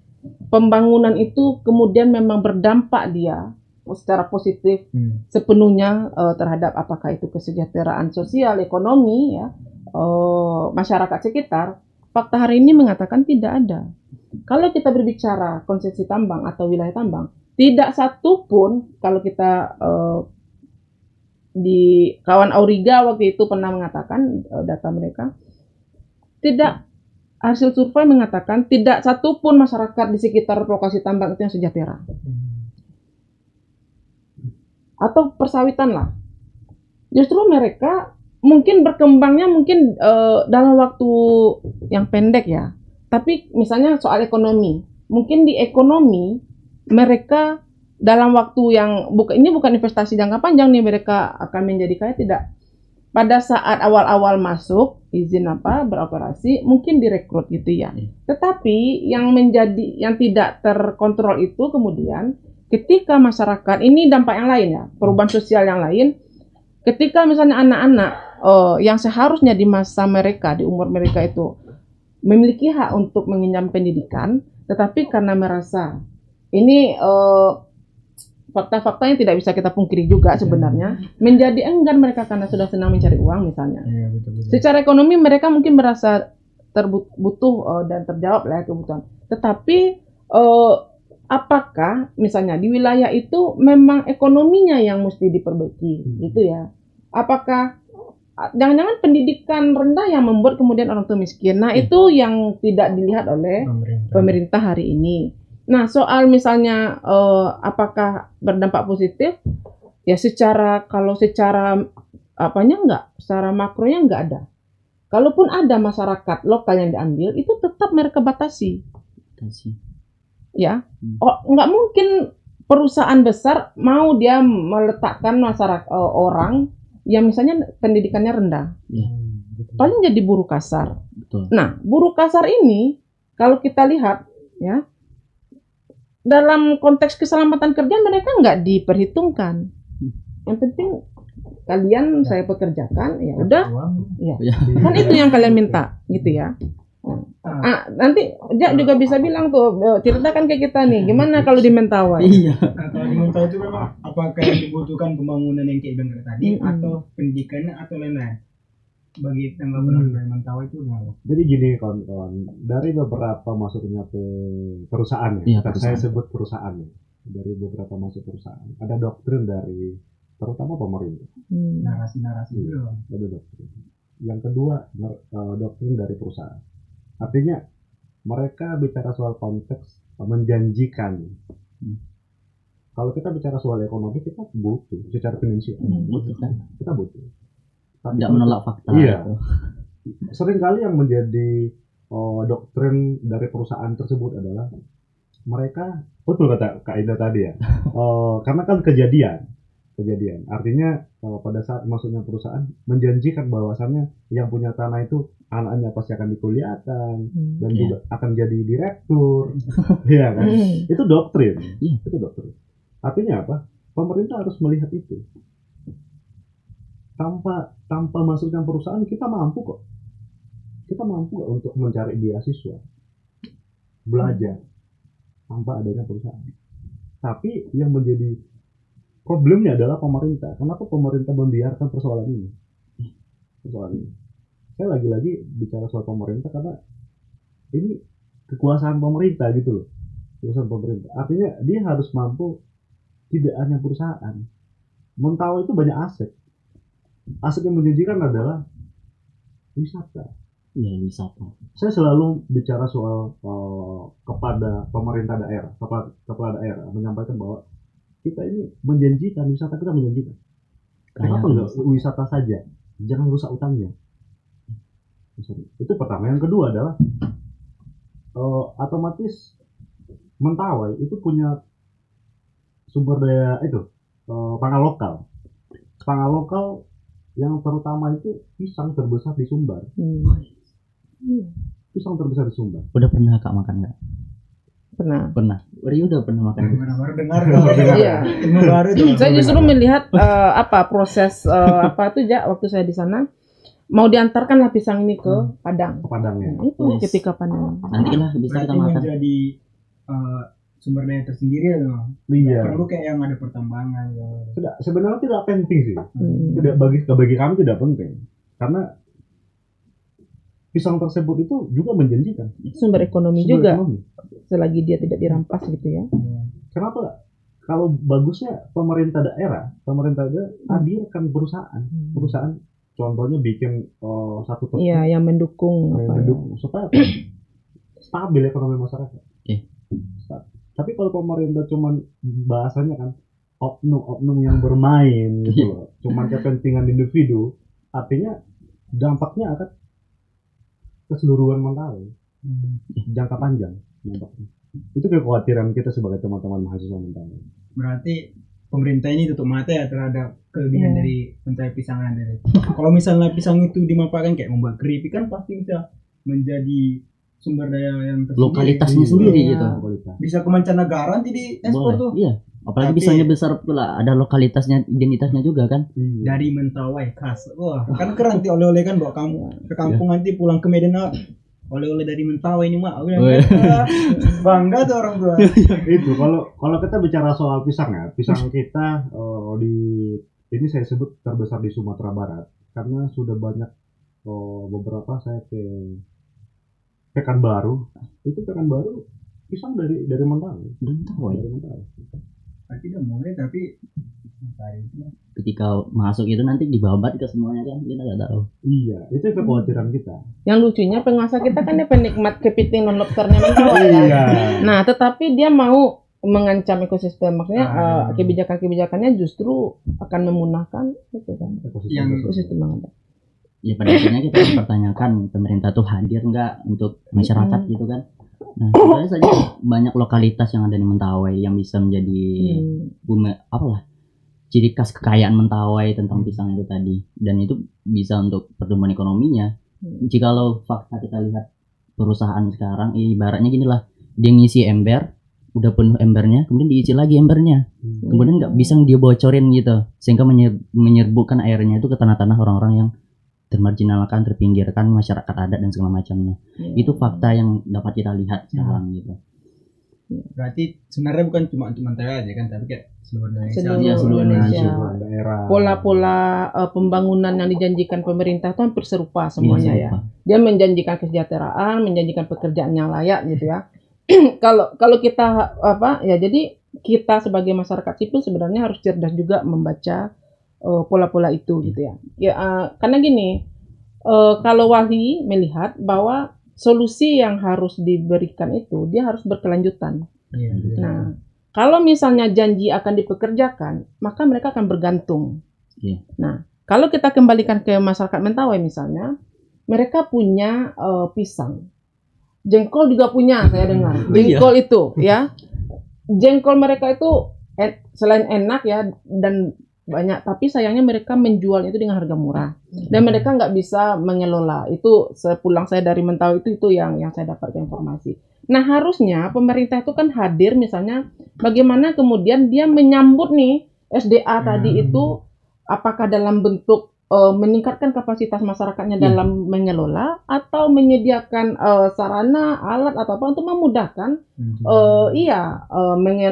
pembangunan itu kemudian memang berdampak dia secara positif sepenuhnya terhadap apakah itu kesejahteraan sosial, ekonomi ya, masyarakat sekitar. Fakta hari ini mengatakan tidak ada. Kalau kita berbicara konsesi tambang atau wilayah tambang, tidak satu pun, kalau kita di kawan Auriga waktu itu pernah mengatakan data mereka, tidak, hasil survei mengatakan tidak satu pun masyarakat di sekitar lokasi tambang itu yang sejahtera. Atau persawitan lah. Justru mereka mungkin berkembangnya dalam waktu yang pendek ya. Tapi misalnya soal ekonomi, mungkin di ekonomi mereka dalam waktu yang ini bukan investasi jangka panjang nih, mereka akan menjadi kaya tidak. Pada saat awal-awal masuk izin beroperasi mungkin direkrut gitu ya. Tetapi yang tidak terkontrol itu kemudian ketika masyarakat, ini dampak yang lain ya, perubahan sosial yang lain. Ketika misalnya anak-anak yang seharusnya di masa mereka, di umur mereka itu memiliki hak untuk mengenyam pendidikan, tetapi karena merasa ini fakta-fakta yang tidak bisa kita pungkiri juga sebenarnya, menjadi enggan mereka karena sudah senang mencari uang misalnya. Betul. Secara ekonomi mereka mungkin merasa butuh dan terjawab lah kebutuhan. Tetapi apakah misalnya di wilayah itu memang ekonominya yang mesti diperbaiki gitu ya? Apakah jangan-jangan pendidikan rendah yang membuat kemudian orang tua miskin. Nah, itu yang tidak dilihat oleh pemerintah hari ini. Nah, soal misalnya apakah berdampak positif? Ya kalau secara apanya enggak, secara makronya enggak ada. Kalaupun ada masyarakat lokal yang diambil, itu tetap mereka batasi. Ya, nggak mungkin perusahaan besar mau dia meletakkan masyarakat orang yang misalnya pendidikannya rendah. Paling jadi buruh kasar. Betul. Nah, buruh kasar ini kalau kita lihat ya, dalam konteks keselamatan kerja mereka nggak diperhitungkan. Yang penting kalian saya pekerjakan, ya udah, ya. Kan itu yang kalian minta, gitu ya. Nanti Jack juga bisa bilang tuh, ceritakan ke kita nih, gimana kalau di Mentawai? Iya. Kalau di Mentawai itu memang apakah yang dibutuhkan pembangunan yang kayak bilang tadi, atau pendidikannya atau lain-lain? Bagi yang nggak pernah dari Mentawai itu gimana? Jadi gini kawan-kawan, dari beberapa masuknya ke perusahaan ya, saya sebut perusahaan ya, dari beberapa masuk perusahaan, ada doktrin dari terutama pemerintah. Narasi-narasi itu. Ada doktrin. Yang kedua, doktrin dari perusahaan. Artinya mereka bicara soal konteks menjanjikan. Kalau kita bicara soal ekonomi, kita butuh secara finansial. Kita butuh. Tidak menolak fakta. Iya. Seringkali yang menjadi doktrin dari perusahaan tersebut adalah mereka, betul kata Kak Ida tadi ya, karena kan kejadian. Artinya pada saat masuknya perusahaan menjanjikan bahwasannya yang punya tanah itu anaknya pasti akan dikuliahkan dan juga akan jadi direktur, ya kan? Itu doktrin. Artinya apa? Pemerintah harus melihat itu. Tanpa masuknya perusahaan kita mampu kok. Untuk mencari beasiswa, belajar tanpa adanya perusahaan. Tapi yang menjadi problemnya adalah pemerintah. Kenapa pemerintah membiarkan persoalan ini? Saya lagi-lagi bicara soal pemerintah karena ini kekuasaan pemerintah gitu loh. Kekuasaan pemerintah. Artinya dia harus mampu, tidak hanya perusahaan. Mentawai itu banyak aset. Aset yang menjanjikan adalah wisata. Iya, wisata. Saya selalu bicara soal kepada pemerintah daerah, kepala daerah menyampaikan bahwa kita ini menjanjikan, wisata kita menjanjikan. Kenapa enggak wisata saja? Jangan rusak utangnya. Itu pertama. Yang kedua adalah otomatis Mentawai itu punya sumber daya itu pangan lokal. Pangan lokal yang terutama itu pisang terbesar di Sumbar. Pisang terbesar di Sumbar. Udah pernah Kak makan nggak? Pernah. Rio udah pernah makan? Baru dengar. Iya. Saya justru melihat proses apa itu waktu saya di sana mau diantarkanlah pisang ini ke Padang. Ke Padang ya. Nah, itu ketika panen. Nantilah bisa kita makan. Menjadi sumber daya tersendiri ya. Iya. Perlu kayak yang ada pertambangan. Sebenarnya tidak penting sih. Tidak bagi kami tidak penting. Karena pisang tersebut itu juga menjanjikan. Sumber ekonomi juga. Selagi dia tidak dirampas gitu ya. Kenapa? Kalau bagusnya pemerintah daerah hadirkan perusahaan contohnya bikin satu tempat yang mendukung supaya stabil ekonomi masyarakat. Tapi kalau pemerintah cuman bahasanya kan oknum yang bermain gitu loh, cuman kepentingan individu, artinya dampaknya akan keseluruhan Mentawai jangka panjang. Itu kekhawatiran kita sebagai teman-teman mahasiswa Mentawai. Berarti pemerintah ini tutup mata ya terhadap kelebihan dari mencari pisangan dari. Kalau misalnya pisang itu dimanfaatkan kayak membuat keripik kan pasti bisa menjadi sumber daya yang tersendiri. Lokalitasnya sendiri gitu. Bisa ke mancanegara nanti di ekspor tuh. Iya. Apalagi pisangnya besar pula, ada lokalitasnya, identitasnya juga kan. Dari Mentawai khas. Wah, kan keren nanti oleh-oleh kan bawa kamu ke kampung nanti pulang ke Medan. Oleh-oleh dari Mentawai ini mak, bangga tuh orang tua. Itu kalau kita bicara soal pisang ya, pisang kita ini saya sebut terbesar di Sumatera Barat karena sudah banyak beberapa saya ke Pekanbaru, itu Pekanbaru pisang dari Mentawai. Tidak mulai tapi ketika masuk itu nanti dibabat ke semuanya kan kita nggak tahu. Iya, itu kekhawatiran kita. Yang lucunya penguasa kita kan dia penikmat kepiting non lobsternya mentawai kan. Iya. Nah, tetapi dia mau mengancam ekosistem, maksudnya Ah. kebijakan-kebijakannya justru akan memunahkan itu kan Yang- ekosistem yang ada. Ya pada akhirnya kita mempertanyakan pemerintah tuh hadir nggak untuk masyarakat gitu kan. Nah sebenarnya saja banyak lokalitas yang ada di Mentawai yang bisa menjadi apalah ciri khas kekayaan Mentawai tentang pisang itu tadi, dan itu bisa untuk pertumbuhan ekonominya. Jikalau fakta kita lihat perusahaan sekarang, ibaratnya gini lah, dia ngisi ember, udah penuh embernya, kemudian diisi lagi embernya, kemudian nggak bisa dia bocorin gitu, sehingga menyerbukan airnya itu ke tanah-tanah orang-orang yang termarginalkan, terpinggirkan, masyarakat adat dan segala macamnya. Itu fakta yang dapat kita lihat sekarang gitu. Berarti sebenarnya bukan cuma untuk Mentawai aja kan, tapi kayak seluruh Indonesia. Seluruh seluruh Indonesia. Seluruh daerah. Pola-pola pembangunan yang dijanjikan pemerintah itu hampir serupa semuanya Iya, ya. Dia menjanjikan kesejahteraan, menjanjikan pekerjaan yang layak gitu ya. Kalau kita jadi kita sebagai masyarakat sipil sebenarnya harus cerdas juga membaca pola-pola itu gitu ya. Karena gini, kalau Wali melihat bahwa solusi yang harus diberikan itu dia harus berkelanjutan. Iya. Nah, kalau misalnya janji akan dipekerjakan, maka mereka akan bergantung. Iya. Nah, kalau kita kembalikan ke masyarakat Mentawai misalnya, mereka punya pisang. Jengkol juga punya, saya dengar. Jengkol itu, ya. Jengkol mereka itu selain enak ya dan banyak, tapi sayangnya mereka menjualnya itu dengan harga murah. Dan mereka nggak bisa mengelola. Itu sepulang saya dari Mentawai itu yang saya dapatkan informasi. Nah, harusnya pemerintah itu kan hadir misalnya bagaimana kemudian dia menyambut nih SDA tadi itu, apakah dalam bentuk meningkatkan kapasitas masyarakatnya dalam mengelola atau menyediakan sarana, alat atau apa untuk memudahkan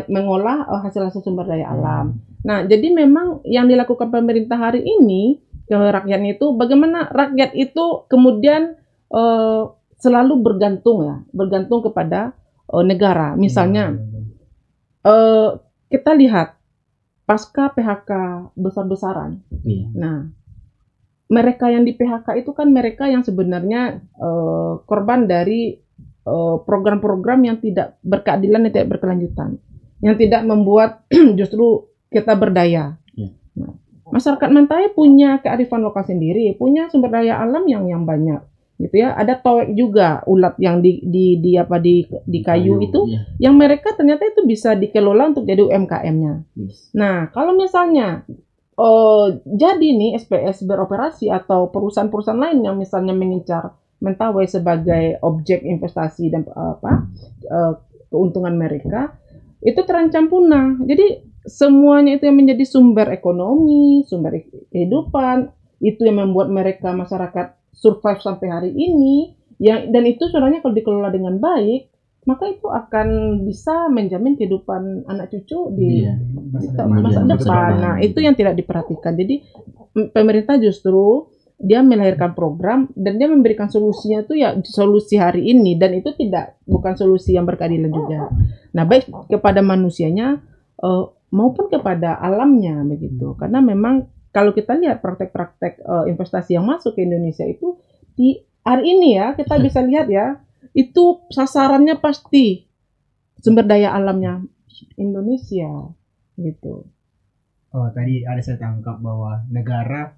mengolah hasil-hasil sumber daya alam. Nah, jadi memang yang dilakukan pemerintah hari ini ke rakyatnya itu bagaimana rakyat itu kemudian selalu bergantung kepada negara. Misalnya kita lihat pasca PHK besar-besaran. Nah, mereka yang di PHK itu kan mereka yang sebenarnya korban dari program-program yang tidak berkeadilan dan tidak berkelanjutan, yang tidak membuat justru kita berdaya. Nah, masyarakat Mentawai punya kearifan lokal sendiri, punya sumber daya alam yang banyak, gitu ya. Ada towek juga, ulat yang di kayu itu, yang mereka ternyata itu bisa dikelola untuk jadi UMKM-nya. Nah, kalau misalnya jadi nih SPS beroperasi atau perusahaan-perusahaan lain yang misalnya mengincar Mentawai sebagai objek investasi dan keuntungan mereka, itu terancam punah. Jadi semuanya itu yang menjadi sumber ekonomi, sumber kehidupan, itu yang membuat mereka masyarakat survive sampai hari ini. Dan itu sebenarnya kalau dikelola dengan baik, maka itu akan bisa menjamin kehidupan anak cucu di masa depan. Nah, itu yang tidak diperhatikan. Jadi pemerintah justru dia melahirkan program dan dia memberikan solusinya itu ya solusi hari ini, dan itu bukan solusi yang berkeadilan juga. Nah, baik kepada manusianya maupun kepada alamnya begitu. Karena memang kalau kita lihat praktek-praktek investasi yang masuk ke Indonesia itu di hari ini ya kita bisa lihat ya, itu sasarannya pasti sumber daya alamnya Indonesia gitu. Oh, tadi ada saya tangkap bahwa negara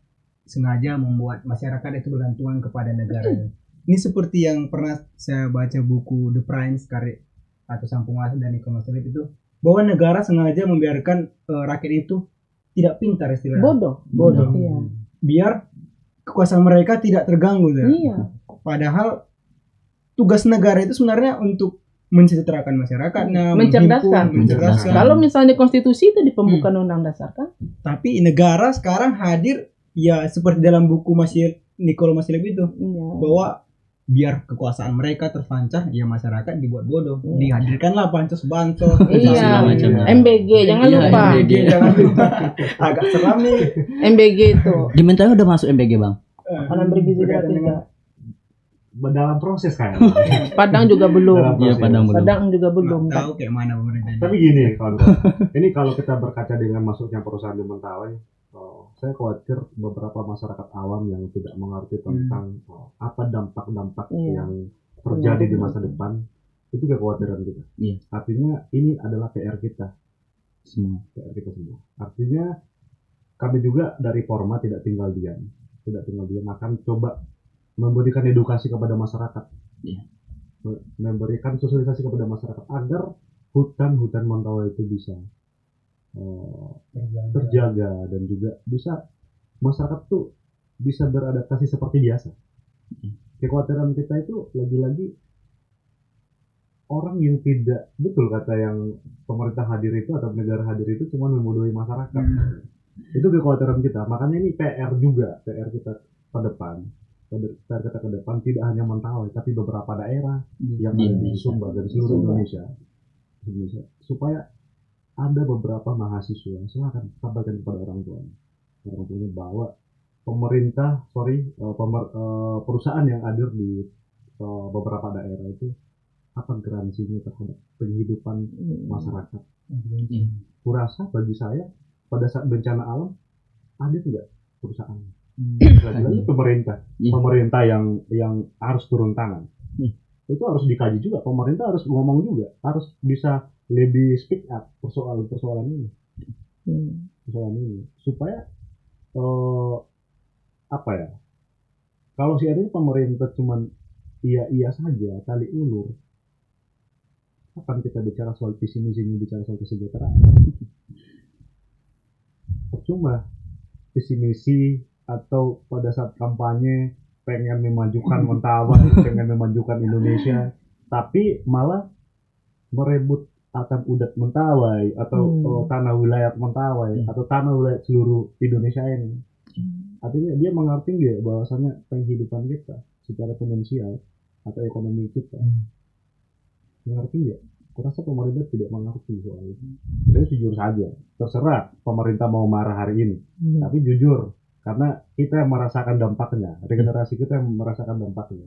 sengaja membuat masyarakat itu bergantungan kepada negara. Ini seperti yang pernah saya baca buku The Prince karya atau Sang Penguasa dan Nicholas Philip itu, bahwa negara sengaja membiarkan rakyat itu tidak pintar istilahnya. Bodoh. Iya. Biar kekuasaan mereka tidak terganggu. Iya. Padahal tugas negara itu sebenarnya untuk mensejahterakan masyarakatnya, mencerdaskan. Kalau misalnya konstitusi itu di pembukaan undang dasar kan. Tapi negara sekarang hadir ya seperti dalam buku Nicholas Philip itu, bahwa biar kekuasaan mereka terpancar, ya masyarakat dibuat bodoh. Dihadirkanlah bansos. MBG jangan lupa. Agak seram nih. MBG itu. Di Mentawai udah masuk MBG, Bang. Orang bergizi gratis. dalam proses kayaknya. Padang juga belum. Iya, Padang belum. Padang juga belum. Nggak tahu kayak mana pemerintah. Tapi gini kawan-kawan, ini kalau kita berkaca dengan masuknya perusahaan di Mentawai, saya khawatir beberapa masyarakat awam yang tidak mengerti tentang apa dampak-dampak Iya. yang terjadi di masa depan, itu kekhawatiran kita. Iya. Artinya ini adalah PR kita Semua. Artinya kami juga dari Forma tidak tinggal diam, akan coba memberikan edukasi kepada masyarakat, Iya. memberikan sosialisasi kepada masyarakat agar hutan Mentawai itu bisa terjaga dan juga bisa masyarakat tuh bisa beradaptasi seperti biasa. Kekhawatiran kita itu lagi-lagi orang yang tidak betul kata yang pemerintah hadir itu atau negara hadir itu cuma membodohi masyarakat. Itu kekhawatiran kita. Makanya ini PR kita ke depan. PR kita ke depan tidak hanya Mentawai tapi beberapa daerah yang ada di Sumba dan seluruh Indonesia. Supaya ada beberapa mahasiswa, silakan sampaikan kepada orang tuanya bahwa perusahaan yang hadir di beberapa daerah itu apa garansinya terhadap penghidupan masyarakat. Kurasa bagi saya pada saat bencana alam ada tidak perusahaan? Lagi-lagi pemerintah yang harus turun tangan. Itu harus dikaji juga, pemerintah harus ngomong juga, harus bisa lebih speak up persoalan ini supaya kalau seandainya pemerintah cuman iya saja tali ulur, kapan kita bicara soal visi misinya, bicara soal kesejahteraan? Percuma visi misi atau pada saat kampanye pengen memajukan Mentawai, pengen memajukan Indonesia, tapi malah merebut atap udat Mentawai atau tanah wilayah Mentawai atau tanah wilayah seluruh Indonesia ini. Artinya dia mengerti nggak bahwasannya penghidupan kita secara finansial atau ekonomi kita mengerti nggak? Kurasa pemerintah tidak mengerti soal itu. Jadi jujur saja, terserah pemerintah mau marah hari ini, tapi jujur. Karena kita yang merasakan dampaknya, regenerasi kita yang merasakan dampaknya.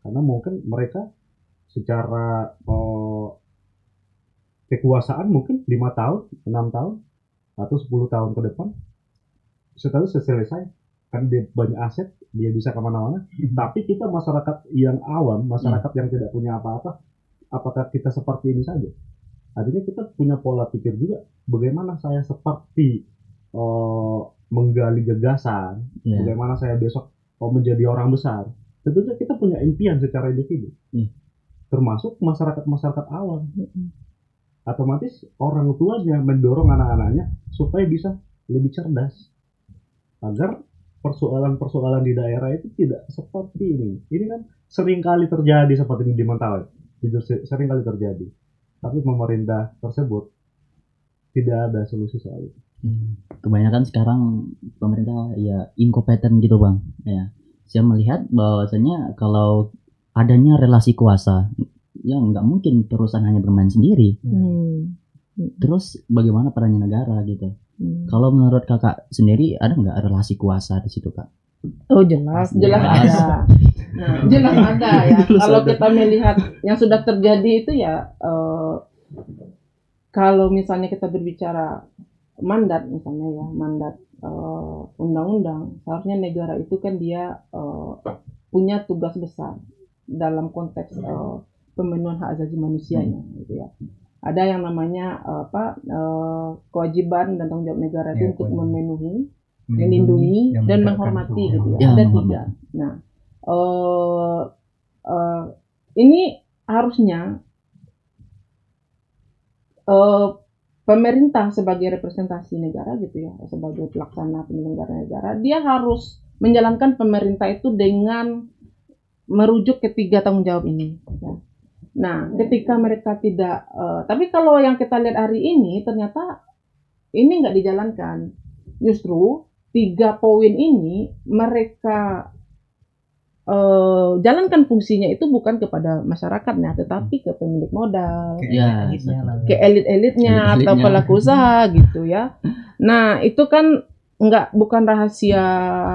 Karena mungkin mereka secara kekuasaan mungkin 5 tahun, 6 tahun, atau 10 tahun ke depan setelah selesai, kan dia banyak aset, dia bisa kemana-mana. Tapi kita masyarakat yang awam, masyarakat yang tidak punya apa-apa, apakah kita seperti ini saja? Artinya kita punya pola pikir juga, bagaimana saya seperti menggali gagasan, bagaimana saya besok menjadi orang besar. Tentunya kita punya impian secara individu, termasuk masyarakat awam. Otomatis orang tuanya mendorong anak-anaknya supaya bisa lebih cerdas, agar persoalan-persoalan di daerah itu tidak seperti ini. Ini kan sering kali terjadi seperti ini di Mentawai, sering kali terjadi. Tapi pemerintah tersebut tidak ada solusi soal itu. Kebanyakan sekarang pemerintah ya inkompeten gitu bang. Ya, saya melihat bahwasanya kalau adanya relasi kuasa, ya nggak mungkin perusahaan hanya bermain sendiri. Terus bagaimana perannya negara gitu? Kalau menurut kakak sendiri ada nggak relasi kuasa di situ kak? Oh jelas ada. Nah, jelas ada ya. Kalau kita melihat yang sudah terjadi itu ya, kalau misalnya kita berbicara mandat misalnya ya, mandat undang-undang, seharusnya negara itu kan dia punya tugas besar dalam konteks pemenuhan hak asasi manusianya gitu ya. Ada yang namanya kewajiban dan tanggung jawab negara itu untuk memenuhi, melindungi dan menghormati gitu ya. Ada 3. Nah, ini harusnya pemerintah sebagai representasi negara gitu ya, sebagai pelaksana penyelenggara negara, dia harus menjalankan pemerintah itu dengan merujuk ketiga tanggung jawab ini. Ya. Nah, ketika mereka tidak, tapi kalau yang kita lihat hari ini ternyata ini nggak dijalankan. Justru 3 poin ini mereka jalankan fungsinya itu bukan kepada masyarakatnya, tetapi ke pemilik modal, ke elit-elitnya atau pelaku usaha gitu ya. Nah itu kan bukan rahasia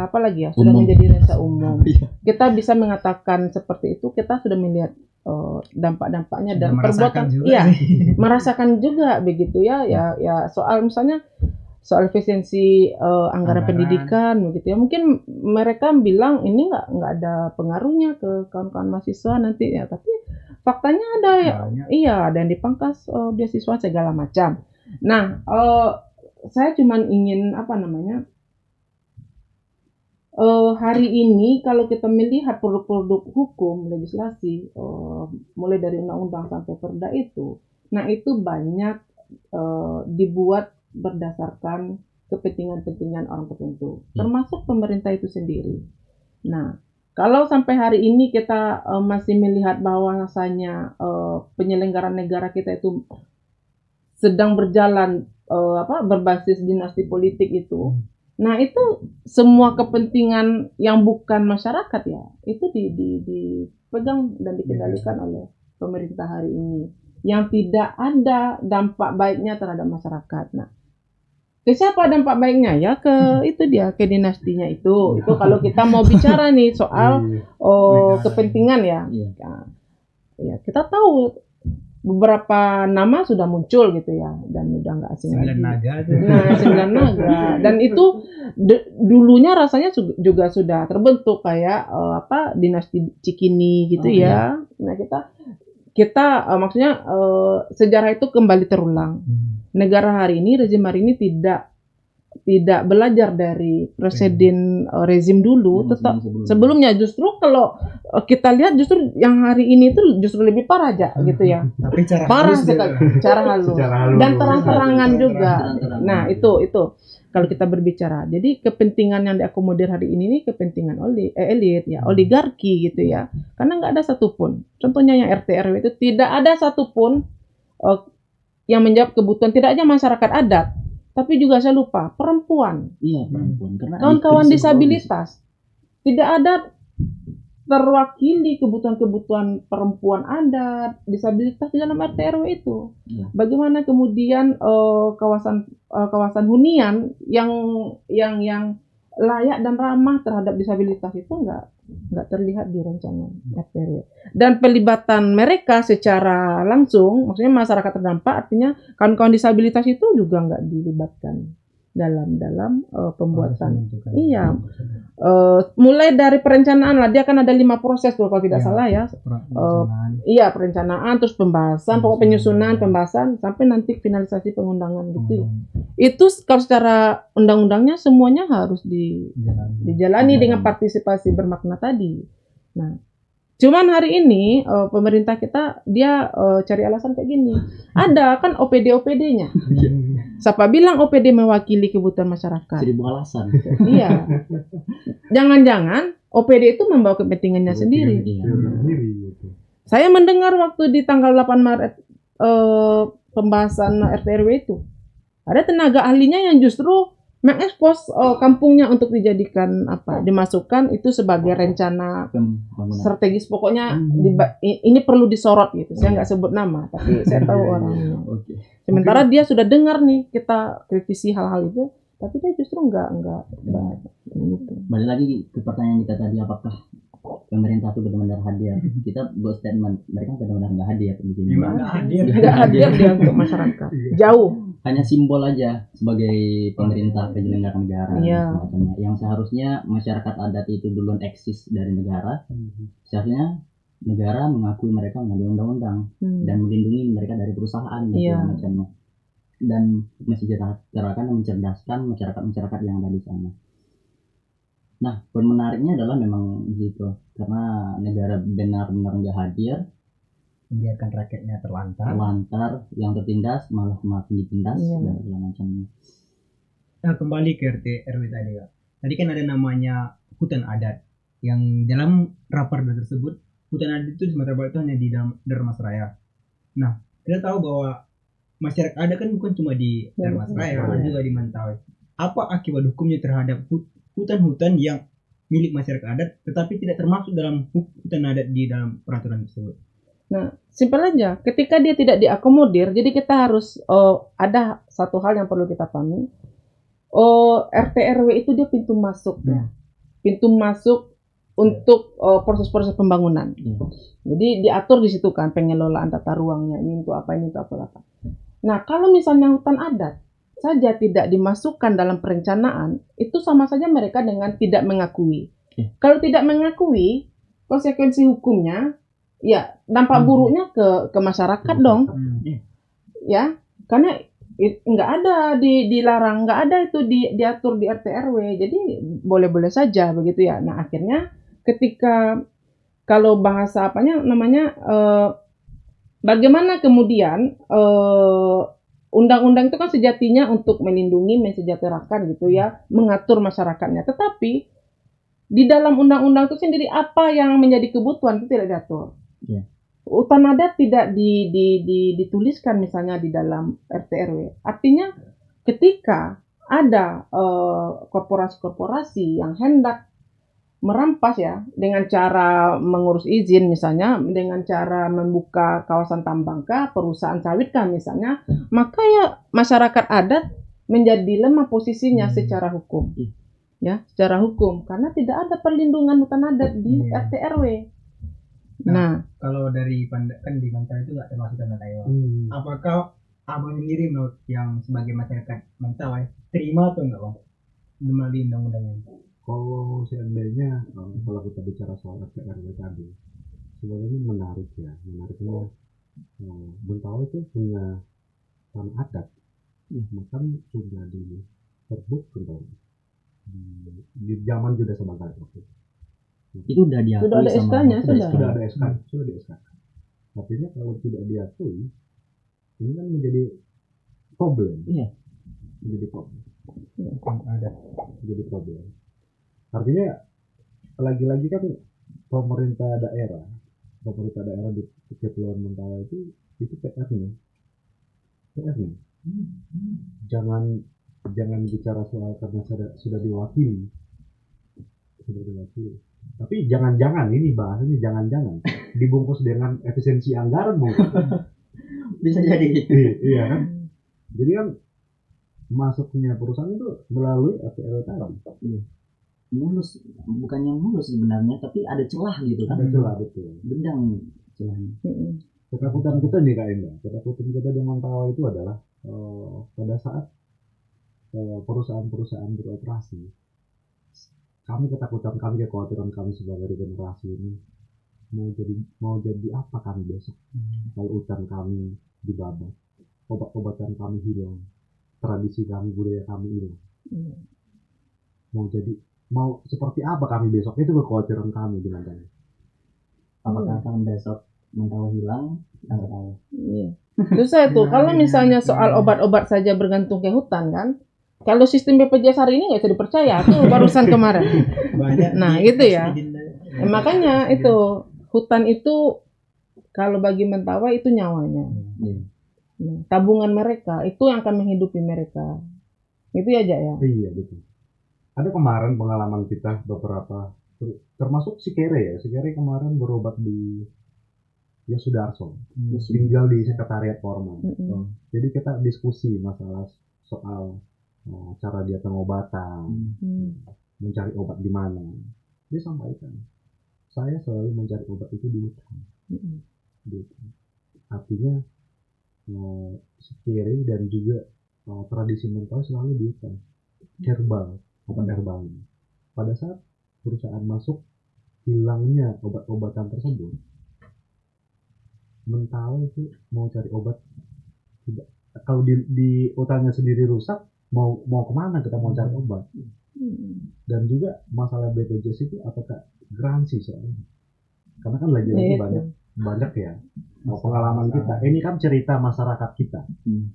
apa lagi ya, sudah Umum. menjadi rahasia umum. Iya. Kita bisa mengatakan seperti itu, kita sudah melihat dampak-dampaknya dan Sudah merasakan perbuatan, juga iya, sih. merasakan juga begitu ya, ya soal misalnya soal efisiensi anggaran Anggaran. pendidikan begitu ya. Mungkin mereka bilang ini nggak ada pengaruhnya ke kawan-kawan mahasiswa nanti ya, tapi faktanya ada ya, Banyak. iya ada yang dipangkas beasiswa segala macam. Nah, saya cuman ingin apa namanya, hari ini kalau kita melihat produk-produk hukum legislasi mulai dari undang-undang sampai perda itu, nah itu banyak dibuat berdasarkan kepentingan-kepentingan orang tertentu, termasuk pemerintah itu sendiri. Nah, kalau sampai hari ini kita masih melihat bahwasanya penyelenggaraan negara kita itu sedang berjalan berbasis dinasti politik itu. Nah, itu semua kepentingan yang bukan masyarakat ya, itu dipegang dan dikendalikan oleh pemerintah hari ini, yang tidak ada dampak baiknya terhadap masyarakat. Nah, ke siapa dampak baiknya ya? Ke itu dia, ke dinastinya itu. Itu kalau kita mau bicara nih soal kepentingan ya. Iya. Nah, ya kita tahu beberapa nama sudah muncul gitu ya, dan udah nggak asing Sembilan lagi. naga tuh. Nah, 9 naga, dan itu dulunya rasanya juga sudah terbentuk kayak dinasti Cikini gitu ya. Nah, kita maksudnya sejarah itu kembali terulang. Negara hari ini, rezim hari ini tidak belajar dari presiden rezim dulu, tetap sebelumnya. Justru kalau kita lihat, justru yang hari ini itu justru lebih parah aja gitu ya. Tapi cara Parah halus sekali, juga. cara halus Secara halus. dan terang-terangan juga. Terang-terangan. Nah, itu kalau kita berbicara. Jadi kepentingan yang diakomodir hari ini nih kepentingan elit ya, oligarki gitu ya. Karena nggak ada satupun. Contohnya yang RT RW itu tidak ada satupun yang menjawab kebutuhan, tidak aja masyarakat adat, tapi juga saya lupa perempuan, Iya, perempuan. Karena kawan-kawan krisis disabilitas, tidak ada terwakili kebutuhan-kebutuhan perempuan adat, disabilitas di dalam RT RW itu. Iya. Bagaimana kemudian kawasan hunian yang layak dan ramah terhadap disabilitas itu nggak terlihat di rencana RT RW. Dan pelibatan mereka secara langsung, maksudnya masyarakat terdampak, artinya kawan-kawan disabilitas itu juga nggak dilibatkan dalam pembuatan. Iya. Mulai dari perencanaan lah, dia kan ada 5 proses tuh kalau tidak salah ya. Iya, perencanaan, terus pembahasan, pokok penyusunan, pembahasan, sampai nanti finalisasi pengundangan gitu. Itu kalau secara undang-undangnya semuanya harus dijalani dengan partisipasi bermakna tadi. Nah, cuman hari ini pemerintah kita dia cari alasan kayak gini. Ada kan OPD-OPD-nya. Siapa bilang OPD mewakili kebutuhan masyarakat? 1000 alasan. Iya. Jangan-jangan OPD itu membawa kepentingannya sendiri. Iya. Saya mendengar waktu di tanggal 8 Maret pembahasan RT RW itu, ada tenaga ahlinya yang justru mengekspos kampungnya untuk dijadikan dimasukkan itu sebagai rencana strategis. Pokoknya ini perlu disorot gitu. Saya nggak sebut nama, tapi saya tahu orangnya. Sementara dia sudah dengar nih kita kritisi hal-hal itu, tapi dia justru nggak gitu. Balik lagi ke pertanyaan kita tadi, apakah pemerintah itu benar-benar hadir? Kita buat statement, mereka benar-benar nggak hadir di sini. Nggak hadir dia untuk masyarakat. Jauh. Hanya simbol aja sebagai pemerintah penyelenggara negara. Iya. Semacamnya. Yang seharusnya masyarakat adat itu duluan eksis dari negara. Seharusnya negara mengakui mereka melalui undang-undang dan melindungi mereka dari perusahaan dan segala macamnya. Dan mensejahterakan dan mencerdaskan masyarakat yang ada di sana. Nah, poin menariknya adalah memang gitu, karena negara benar-benar nggak hadir, membiarkan rakyatnya terlantar, yang tertindas malah makin ditindas dan segala macamnya. Nah, kembali ke RT RW tadi Kak. Tadi kan ada namanya hutan adat, yang dalam raperda tersebut hutan adat itu di Sumatera Barat itu hanya di Dharmasraya. Nah, kita tahu bahwa masyarakat adat kan bukan cuma di Dharmasraya, juga di Mentawai. Apa akibat hukumnya terhadap hutan-hutan yang milik masyarakat adat tetapi tidak termasuk dalam hutan adat di dalam peraturan tersebut? Nah, simpel aja. Ketika dia tidak diakomodir, jadi kita harus ada satu hal yang perlu kita pahami. RT RW itu dia pintu masuk ya. Pintu masuk untuk proses-proses pembangunan. Jadi diatur di situ kan pengelolaan tata ruangnya, ini untuk apa, ini untuk apa. Nah, kalau misalnya hutan adat saja tidak dimasukkan dalam perencanaan, itu sama saja mereka dengan tidak mengakui. Kalau tidak mengakui, konsekuensi hukumnya ya dampak buruknya ke masyarakat dong. Ya, karena nggak ada dilarang, nggak ada itu diatur di RT RW, jadi boleh-boleh saja begitu ya. Nah, akhirnya ketika kalau bahasa bagaimana kemudian undang-undang itu kan sejatinya untuk melindungi, mensejahterakan gitu ya, mengatur masyarakatnya. Tetapi di dalam undang-undang itu sendiri apa yang menjadi kebutuhan itu tidak diatur. Hutan adat tidak dituliskan misalnya di dalam RT RW. Artinya ketika ada korporasi-korporasi yang hendak merampas ya dengan cara mengurus izin misalnya, dengan cara membuka kawasan tambang kah, perusahaan sawit kah misalnya, maka ya masyarakat adat menjadi lemah posisinya secara hukum. Ya, secara hukum karena tidak ada perlindungan hutan adat di RT RW. Nah, kalau dari kan di Mentawai itu nggak termasuk tanah Taiwan. Apakah abang sendiri menurut yang sebagai masyarakat Mentawai terima atau enggak bang melalui undang-undang ini? Kalau seandainya kalau kita bicara soal RT RW tadi, sebenarnya menariknya Mentawai itu punya tanah adat, bahkan sudah diterbuk kembali di zaman Juda Sabangkalit waktu itu. Itu udah diakui sudah ada SK-nya, sudah ada SK, sudah di SK. Artinya kalau tidak diakui, ini kan menjadi problem. Menjadi problem. Jadi problem. Artinya lagi-lagi kan pemerintah daerah di Kepulauan Mentawai itu PR-nya. Jangan bicara soal karena sudah diwakili. Tapi jangan-jangan ini bahasanya jangan-jangan dibungkus dengan efisiensi anggaran mungkin. Bisa jadi. Iya kan? Jadi kan masuknya perusahaan itu melalui RT/RW tadi. Mulus, bukannya mulus sebenarnya, tapi ada celah gitu kan. Ada celah, betul. Bendang celahnya. Ketakutan kita nih Kak Indah, ketakutan kita di Mentawai itu adalah pada saat perusahaan-perusahaan beroperasi, kekhawatiran kami sebagai generasi ini mau jadi apa kami besok kalau hutan kami dibabat, obat-obatan kami hilang, tradisi kami, budaya kami hilang. Mau seperti apa kami besok, itu kekhawatiran kami di Mentawai. Apakah akan besok Mentawai hilang? Nggak tahu. Susah itu. Kalau misalnya soal obat-obat saja bergantung ke hutan kan, kalau sistem BPJS hari ini nggak bisa dipercaya. Itu barusan kemarin. Nah gitu ya. Makanya itu hutan itu kalau bagi Mentawai itu nyawanya. Nah, tabungan mereka itu yang akan menghidupi mereka. Itu aja ya. Iya betul. Ada kemarin pengalaman kita beberapa, termasuk si Kere kemarin berobat di Yosudarso, tinggal di sekretariat Formal. Jadi kita diskusi masalah soal cara dia pengobatan, mencari obat di mana. Dia sampaikan, saya selalu mencari obat itu di hutan. Artinya si Kere dan juga tradisi Mentawai selalu di hutan. Obat herbal. Pada saat perusahaan masuk, hilangnya obat-obatan tersebut, Mentawai itu mau cari obat tidak. Kalau di hutannya sendiri rusak, mau kemana kita mau cari obat? Dan juga masalah BPJS itu apakah garansi soalnya? Karena kan lagi-lagi banyak ya pengalaman kita. Ini kan cerita masyarakat kita,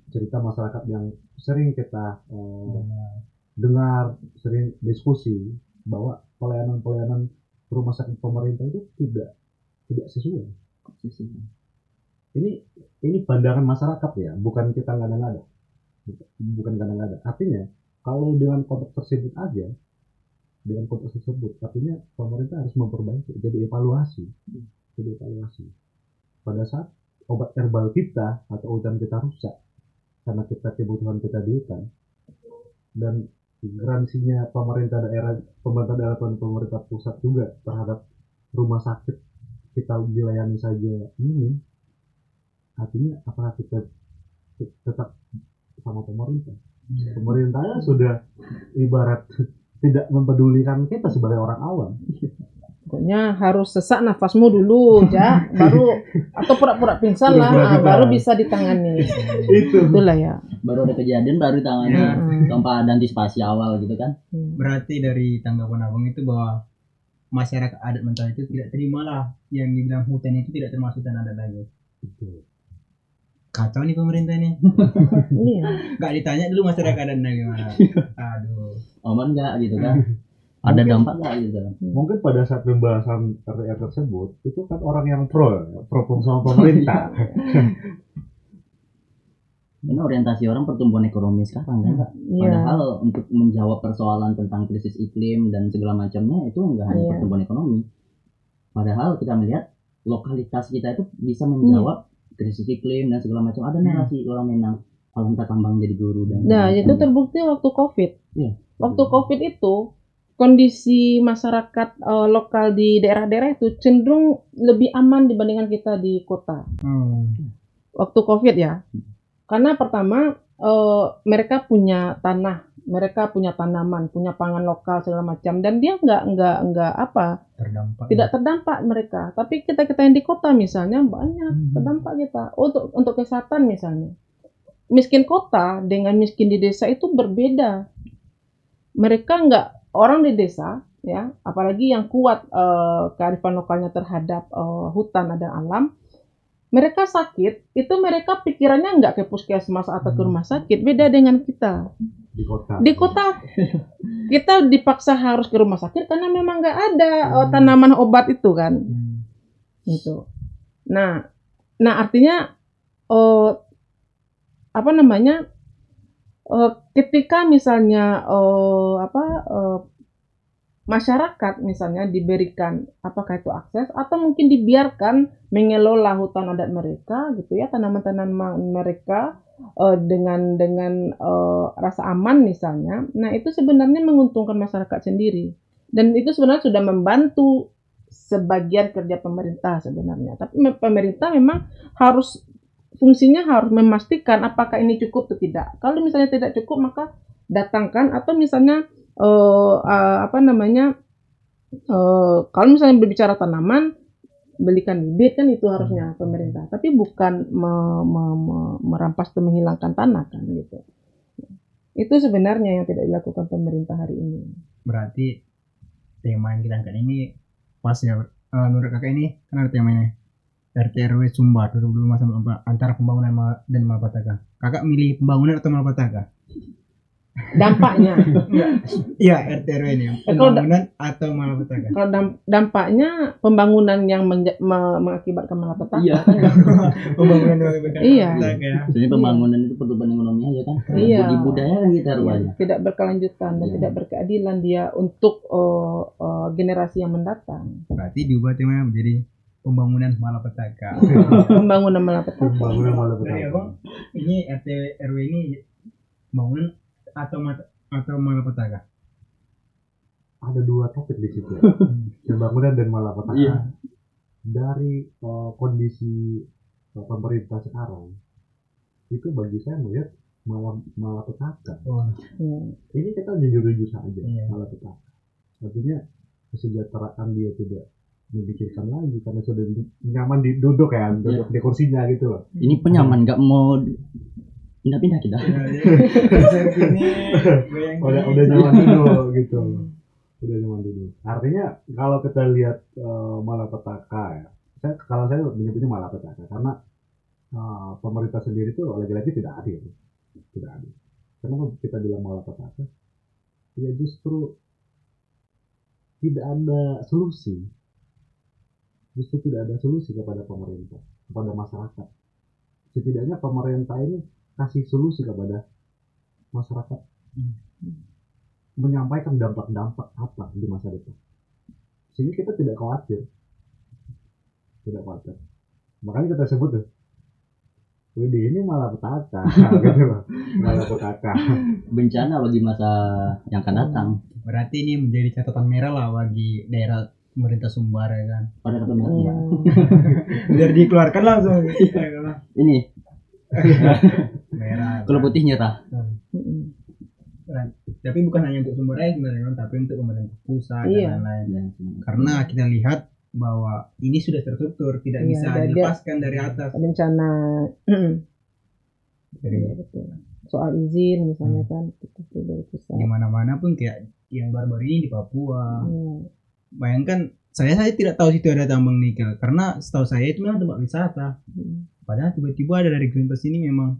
cerita masyarakat yang sering kita dengar, sering diskusi bahwa pelayanan rumah sakit pemerintah itu tidak sesuai. Ini pandangan masyarakat ya, bukan kita ngada-ngada. Artinya kalau dengan konteks tersebut artinya pemerintah harus memperbaiki, jadi evaluasi. Pada saat obat herbal kita atau hutan kita rusak karena kebutuhan kita di hutan, dan garansinya pemerintah daerah dan pemerintah pusat juga terhadap rumah sakit kita dilayani saja ini, artinya apakah kita tetap sama pemerintah? Pemerintahnya sudah ibarat tidak mempedulikan kita sebagai orang awam. Pokoknya harus sesak nafasmu dulu, ya, baru atau pura-pura pingsan lah, baru bisa ditangani. Itulah ya. Baru ada kejadian baru ditangani tanpa ada antisipasi awal gitu kan. Berarti dari tanggapan abang itu bahwa masyarakat adat mental itu tidak terima lah yang dibilang hutan itu tidak termasuk hutan adat lagi. Kacau nih pemerintah nih. Iya. Gak ditanya dulu masyarakat adatnya gimana. Aduh. Aman nggak gitu kan? Ada dampak nggak gitu? Mungkin pada saat pembahasan RDR tersebut itu kan orang yang pro sama pemerintah. Karena orientasi orang pertumbuhan ekonomi sekarang kan, Kak. Padahal untuk menjawab persoalan tentang krisis iklim dan segala macamnya itu nggak hanya pertumbuhan ekonomi. Padahal kita melihat lokalitas kita itu bisa menjawab krisis iklim dan segala macam. Ada narasi orang Minang kalau minta tambang jadi guru dan. Nah, itu terbukti waktu COVID. Iya. Waktu COVID itu kondisi masyarakat lokal di daerah-daerah itu cenderung lebih aman dibandingkan kita di kota. Waktu COVID ya. Karena pertama mereka punya tanah, mereka punya tanaman, punya pangan lokal segala macam, dan dia nggak apa tidak terdampak mereka. Tapi kita yang di kota misalnya banyak terdampak kita. Untuk kesehatan misalnya, miskin kota dengan miskin di desa itu berbeda. Mereka orang di desa ya, apalagi yang kuat kearifan lokalnya terhadap hutan dan alam. Mereka sakit, itu mereka pikirannya nggak ke puskesmas atau ke rumah sakit. Beda dengan kita. Di kota kita dipaksa harus ke rumah sakit karena memang nggak ada tanaman obat itu kan. Gitu. Nah artinya ketika misalnya masyarakat misalnya diberikan apakah itu akses atau mungkin dibiarkan mengelola hutan adat mereka gitu ya, tanaman-tanaman mereka dengan rasa aman misalnya. Nah, itu sebenarnya menguntungkan masyarakat sendiri. Dan itu sebenarnya sudah membantu sebagian kerja pemerintah sebenarnya. Tapi pemerintah memang fungsinya harus memastikan apakah ini cukup atau tidak. Kalau misalnya tidak cukup maka datangkan, atau misalnya kalau misalnya berbicara tanaman, belikan bibit kan, itu harusnya pemerintah, tapi bukan merampas atau menghilangkan tanah kan gitu. Itu sebenarnya yang tidak dilakukan pemerintah hari ini. Berarti tema yang kita angkat ini pas ya, menurut kakak ini kan ada temanya RT RW Sumbar 2025 antara pembangunan dan malapetaka. Kakak milih pembangunan atau malapetaka? Dampaknya iya, RT RW ini pembangunan atau malapetaka? Kalau dampaknya pembangunan yang mengakibatkan malapetaka. Iya. Pembangunan yang mengakibatkan malapetaka ya. Sebenarnya pembangunan itu pertumbuhan ekonomi aja kan. Iya. Di budaya kan kita rupanya. Tidak berkelanjutan dan tidak berkeadilan dia untuk generasi yang mendatang. Berarti diubah temanya menjadi pembangunan malapetaka. Pembangunan malapetaka. Dari abang, ini RT RW ini bangunan atau malapetaka? Ada dua topik di situ, pembangunan dan malapetaka. Iya. Dari kondisi pemerintah sekarang, itu bagi saya melihat malapetaka. Ini kita jujur-jujur saja, malapetaka. Artinya kesejahteraan dia tidak memikirkan lagi karena sudah nyaman duduk di kursinya gitu loh. Ini penyaman, nggak mau pindah-pindah kita. Udah nyaman dulu gitu. Udah nyaman dulu. Artinya kalau kita lihat malapetaka ya, kalau saya menyebutnya malapetaka karena pemerintah sendiri itu lagi-lagi tidak adil. Kenapa kita bilang malapetaka? Ya justru tidak ada solusi. Tidak ada solusi kepada pemerintah, kepada masyarakat. Setidaknya pemerintah ini kasih solusi kepada masyarakat, menyampaikan dampak-dampak apa di masa depan, sehingga kita tidak khawatir. Makanya kita sebut Widih, ini malah petaka gitu loh. Malah petaka. Bencana bagi masa yang akan datang. Berarti ini menjadi catatan merah lah bagi daerah pemerintah Sumbar ya kan. Pada kata merah ya. Biar dikeluarkan langsung. Ini Merah. kalau putih nyerah. Tapi bukan hanya untuk Sumber Raya sebenarnya kan, tapi untuk pemerintah pusat Iya. dan lain-lain. Dan Karena kita lihat bahwa ini sudah terstruktur, tidak Iya, bisa dia- dilepaskan dari atas. Bencana. Dari Iya, betul. Soal izin misalnya kan itu tuh dari pusat. di mana-mana pun kayak yang baru-baru ini di Papua. Iya. Bayangkan saya tidak tahu situ ada tambang nikel karena setahu saya itu memang tempat wisata. Padahal tiba-tiba ada dari Greenpeace ini memang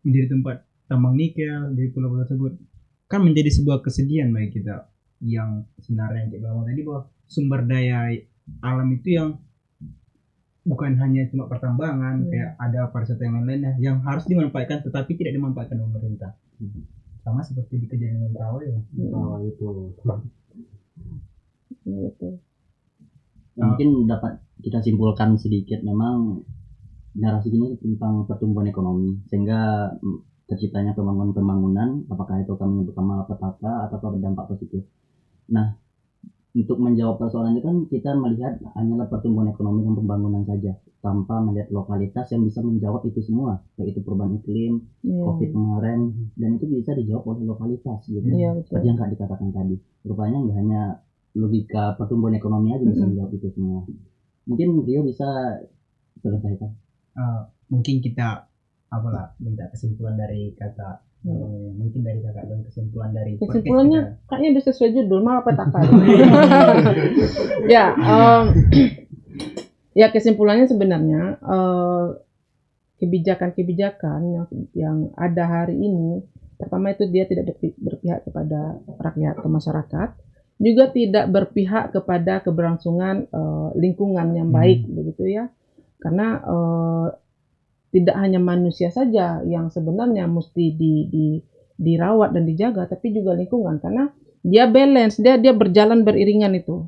menjadi tempat tambang nikel di pulau-pulau tersebut. Kan menjadi sebuah kesedihan bagi kita yang sebenarnya yang kita ngomong tadi bahwa sumber daya alam itu yang bukan hanya cuma pertambangan, kayak ada pariwisata yang lainnya yang harus dimanfaatkan tetapi tidak dimanfaatkan oleh pemerintah. Sama seperti di kejadian Mentawai ya. Oh, itu. Iya, betul. mungkin dapat kita simpulkan sedikit, memang narasi ini tentang pertumbuhan ekonomi sehingga terciptanya pembangunan, apakah itu kami bersama petaka atau berdampak positif. Nah, untuk menjawab persoalan itu kan kita melihat hanyalah pertumbuhan ekonomi dan pembangunan saja tanpa melihat lokalitas yang bisa menjawab itu semua, yaitu perubahan iklim, Iya. COVID kemarin, dan itu bisa dijawab oleh lokalitas gitu. Iya, betul. Seperti yang Kak dikatakan tadi, rupanya nggak hanya logika pertumbuhan ekonomi aja bisa menjawab itu semua. Mungkin Rio bisa selesaikan. Mungkin kita apalah minta kesimpulan dari kakak. Mungkin dari kakak dan kesimpulan dari podcast Kesimpulannya kita. kayaknya udah sesuai judul, malah petaka. Ya, ya kesimpulannya sebenarnya kebijakan-kebijakan yang ada hari ini, pertama itu dia tidak berpihak kepada rakyat atau masyarakat, juga tidak berpihak kepada keberlangsungan lingkungan yang baik, begitu ya. Karena tidak hanya manusia saja yang sebenarnya mesti dirawat dan dijaga, tapi juga lingkungan, karena dia balance, dia berjalan beriringan itu.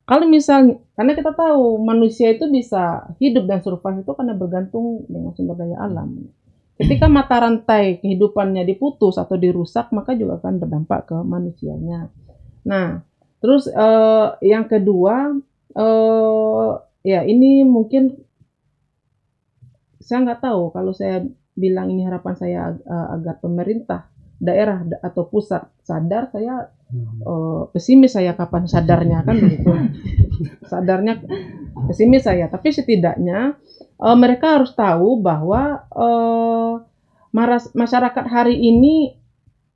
Kalau misalnya, karena kita tahu manusia itu bisa hidup dan survive itu karena bergantung dengan sumber daya alam. Ketika mata rantai kehidupannya diputus atau dirusak, maka juga akan berdampak ke manusianya. Nah, terus yang kedua, ya ini mungkin saya nggak tahu kalau saya bilang ini harapan saya agar pemerintah daerah atau pusat sadar, saya pesimis saya kapan sadarnya kan begitu. Sadarnya pesimis saya, tapi setidaknya mereka harus tahu bahwa masyarakat hari ini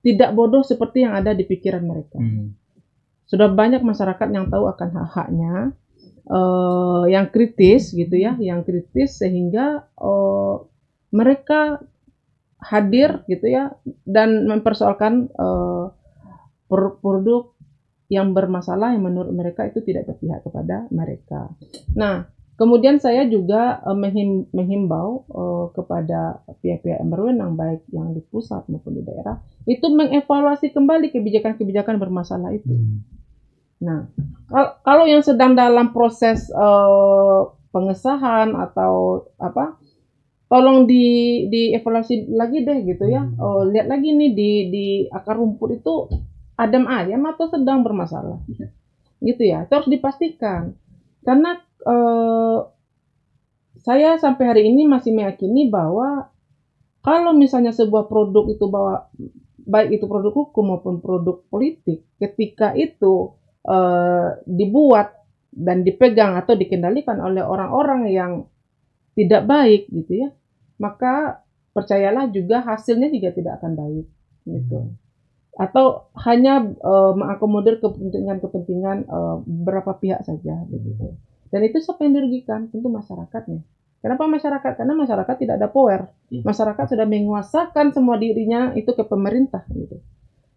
tidak bodoh seperti yang ada di pikiran mereka. Sudah banyak masyarakat yang tahu akan hak-haknya, yang kritis gitu ya, yang kritis sehingga mereka hadir gitu ya dan mempersoalkan produk yang bermasalah yang menurut mereka itu tidak berpihak kepada mereka. Nah, kemudian saya juga menghimbau kepada pihak-pihak yang berwenang baik yang di pusat maupun di daerah itu mengevaluasi kembali kebijakan-kebijakan bermasalah itu. Nah, kalau yang sedang dalam proses pengesahan atau apa, tolong dievaluasi lagi deh gitu ya. Lihat lagi nih di akar rumput itu adem ayam atau sedang bermasalah, gitu ya. Itu harus dipastikan. Karena saya sampai hari ini masih meyakini bahwa kalau misalnya sebuah produk itu baik itu produk hukum maupun produk politik, ketika itu dibuat dan dipegang atau dikendalikan oleh orang-orang yang tidak baik gitu ya, maka percayalah juga hasilnya juga tidak akan baik gitu. Atau hanya mengakomodir kepentingan beberapa pihak saja gitu. Dan itu siapa yang dirugikan? Tentu masyarakatnya. Kenapa masyarakat? Karena masyarakat tidak ada power. Masyarakat sudah menguasakan semua dirinya itu ke pemerintah gitu.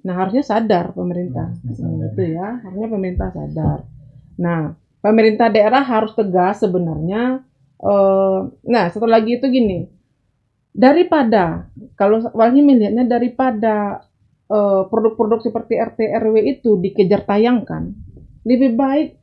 Nah, harusnya sadar pemerintah. Itu ya, harusnya pemerintah sadar. Nah, pemerintah daerah harus tegas sebenarnya. Nah, satu lagi itu gini. Daripada kalau Walhi melihatnya daripada produk-produk seperti RT RW itu dikejar tayangkan, lebih baik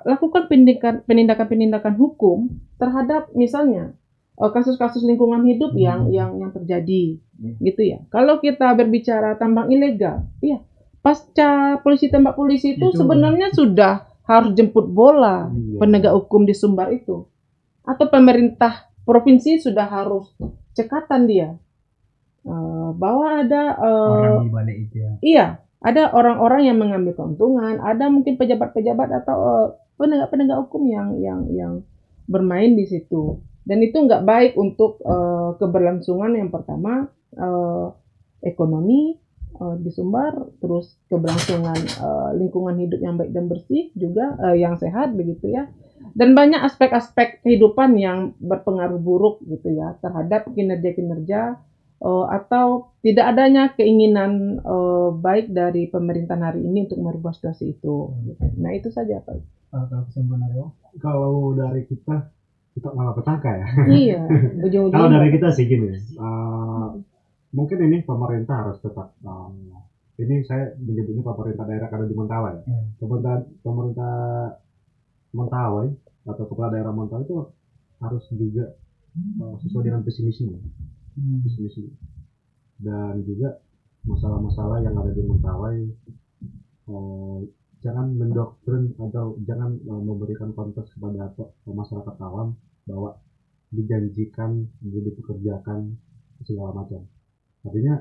lakukan penindakan hukum terhadap misalnya kasus-kasus lingkungan hidup yang terjadi, gitu ya. Kalau kita berbicara tambang ilegal, iya, pasca polisi tembak polisi itu sebenarnya sudah harus jemput bola penegak hukum di Sumbar itu, atau pemerintah provinsi sudah harus cekatan dia bahwa ada Orang di balik itu ya. iya, ada orang-orang yang mengambil keuntungan, ada mungkin pejabat-pejabat atau penegak-penegak hukum yang bermain di situ. Dan itu nggak baik untuk keberlangsungan yang pertama ekonomi di Sumbar, terus keberlangsungan lingkungan hidup yang baik dan bersih juga yang sehat begitu ya. Dan banyak aspek-aspek kehidupan yang berpengaruh buruk gitu ya terhadap kinerja-kinerja atau tidak adanya keinginan baik dari pemerintahan hari ini untuk merubah situasi itu. Nah itu saja Pak. Kalau kesimpulan Aryo? Kalau dari kita malah petaka ya. Iya, ujung-ujungnya. Kalau dari kita sih gini, mungkin ini pemerintah harus tetap, ini saya menyebutnya pemerintah daerah karena di Mentawai. Pemerintah Mentawai atau kepala daerah Mentawai itu harus juga sesuai dengan visi misinya. Dan juga masalah-masalah yang ada di Mentawai, jangan mendoktrin atau jangan memberikan konteks kepada masyarakat awam bahwa dijanjikan, dipekerjakan segala macam. Artinya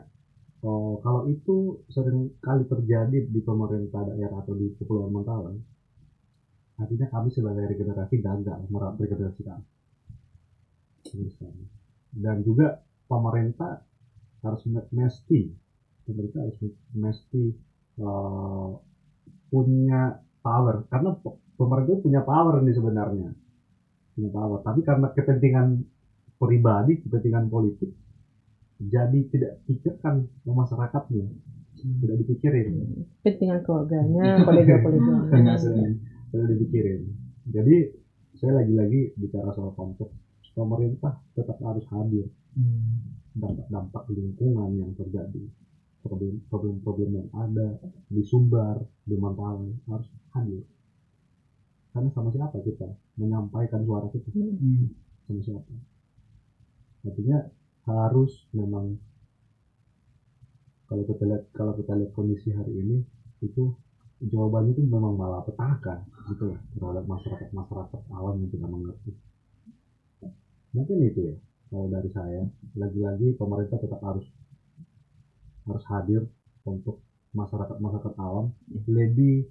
kalau itu sering kali terjadi di pemerintah daerah atau di Kepulauan Mentawai, artinya kami sebagai regenerasi gagal meregenerasikan. Dan juga pemerintah harus mesti punya power, karena pemerintah punya power nih sebenarnya, punya power, tapi karena kepentingan pribadi, kepentingan politik, jadi tidak pikirkan masyarakatnya, tidak dipikirin, kepentingan keluarganya, kolega-koleganya tidak dipikirin. Jadi saya lagi-lagi bicara soal konsep, pemerintah tetap harus hadir. Dampak lingkungan yang terjadi, problem-problem yang ada di Sumbar, di Mentawai harus hadir. Karena sama siapa kita menyampaikan suara kita? Sama siapa? Artinya harus memang, kalau kita lihat kondisi hari ini, itu jawabannya itu memang malah petaka gitu ya terhadap masyarakat awam yang tidak mengerti. Mungkin itu ya. Kalau dari saya, lagi-lagi pemerintah tetap harus hadir untuk masyarakat awam, lebih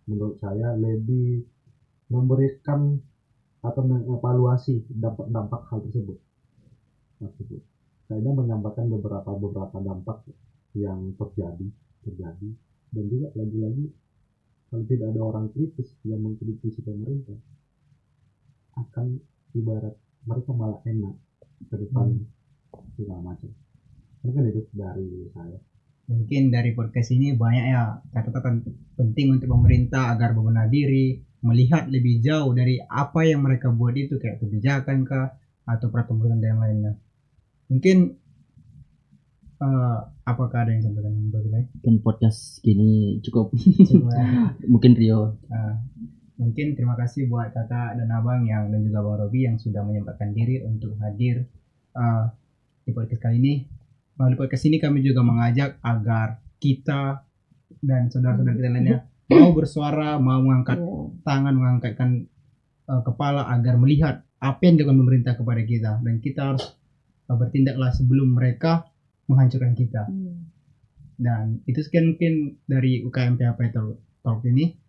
menurut saya lebih memberikan atau mengevaluasi dampak hal tersebut. Saya menyampaikan beberapa dampak yang terjadi, dan juga lagi-lagi kalau tidak ada orang kritis yang mengkritisi pemerintah, akan ibarat mereka malah enak ke depan segala macam. Mungkin itu dari saya. Mungkin dari podcast ini banyak ya catatan penting untuk pemerintah agar berbenah diri, melihat lebih jauh dari apa yang mereka buat itu, kayak kebijakan kah atau peraturan dan yang lainnya. Mungkin apakah ada yang sampaikan Mungkin podcast gini cukup. Mungkin Rio. Mungkin terima kasih buat kakak dan abang dan juga bang Robi yang sudah menyempatkan diri untuk hadir di podcast kali ini. Melalui podcast ini kami juga mengajak agar kita dan saudara-saudara kita lainnya mau bersuara, mau mengangkat tangan, mengangkatkan kepala agar melihat apa yang dilakukan pemerintah kepada kita, dan kita harus bertindaklah sebelum mereka menghancurkan kita. Dan itu sekian mungkin dari UKM PHP Talk ini.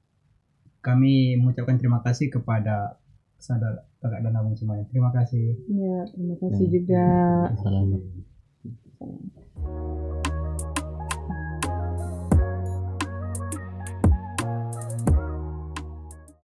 Kami mengucapkan terima kasih kepada saudara kakak dan abang semuanya. Terima kasih. Ya, terima kasih juga. Salam.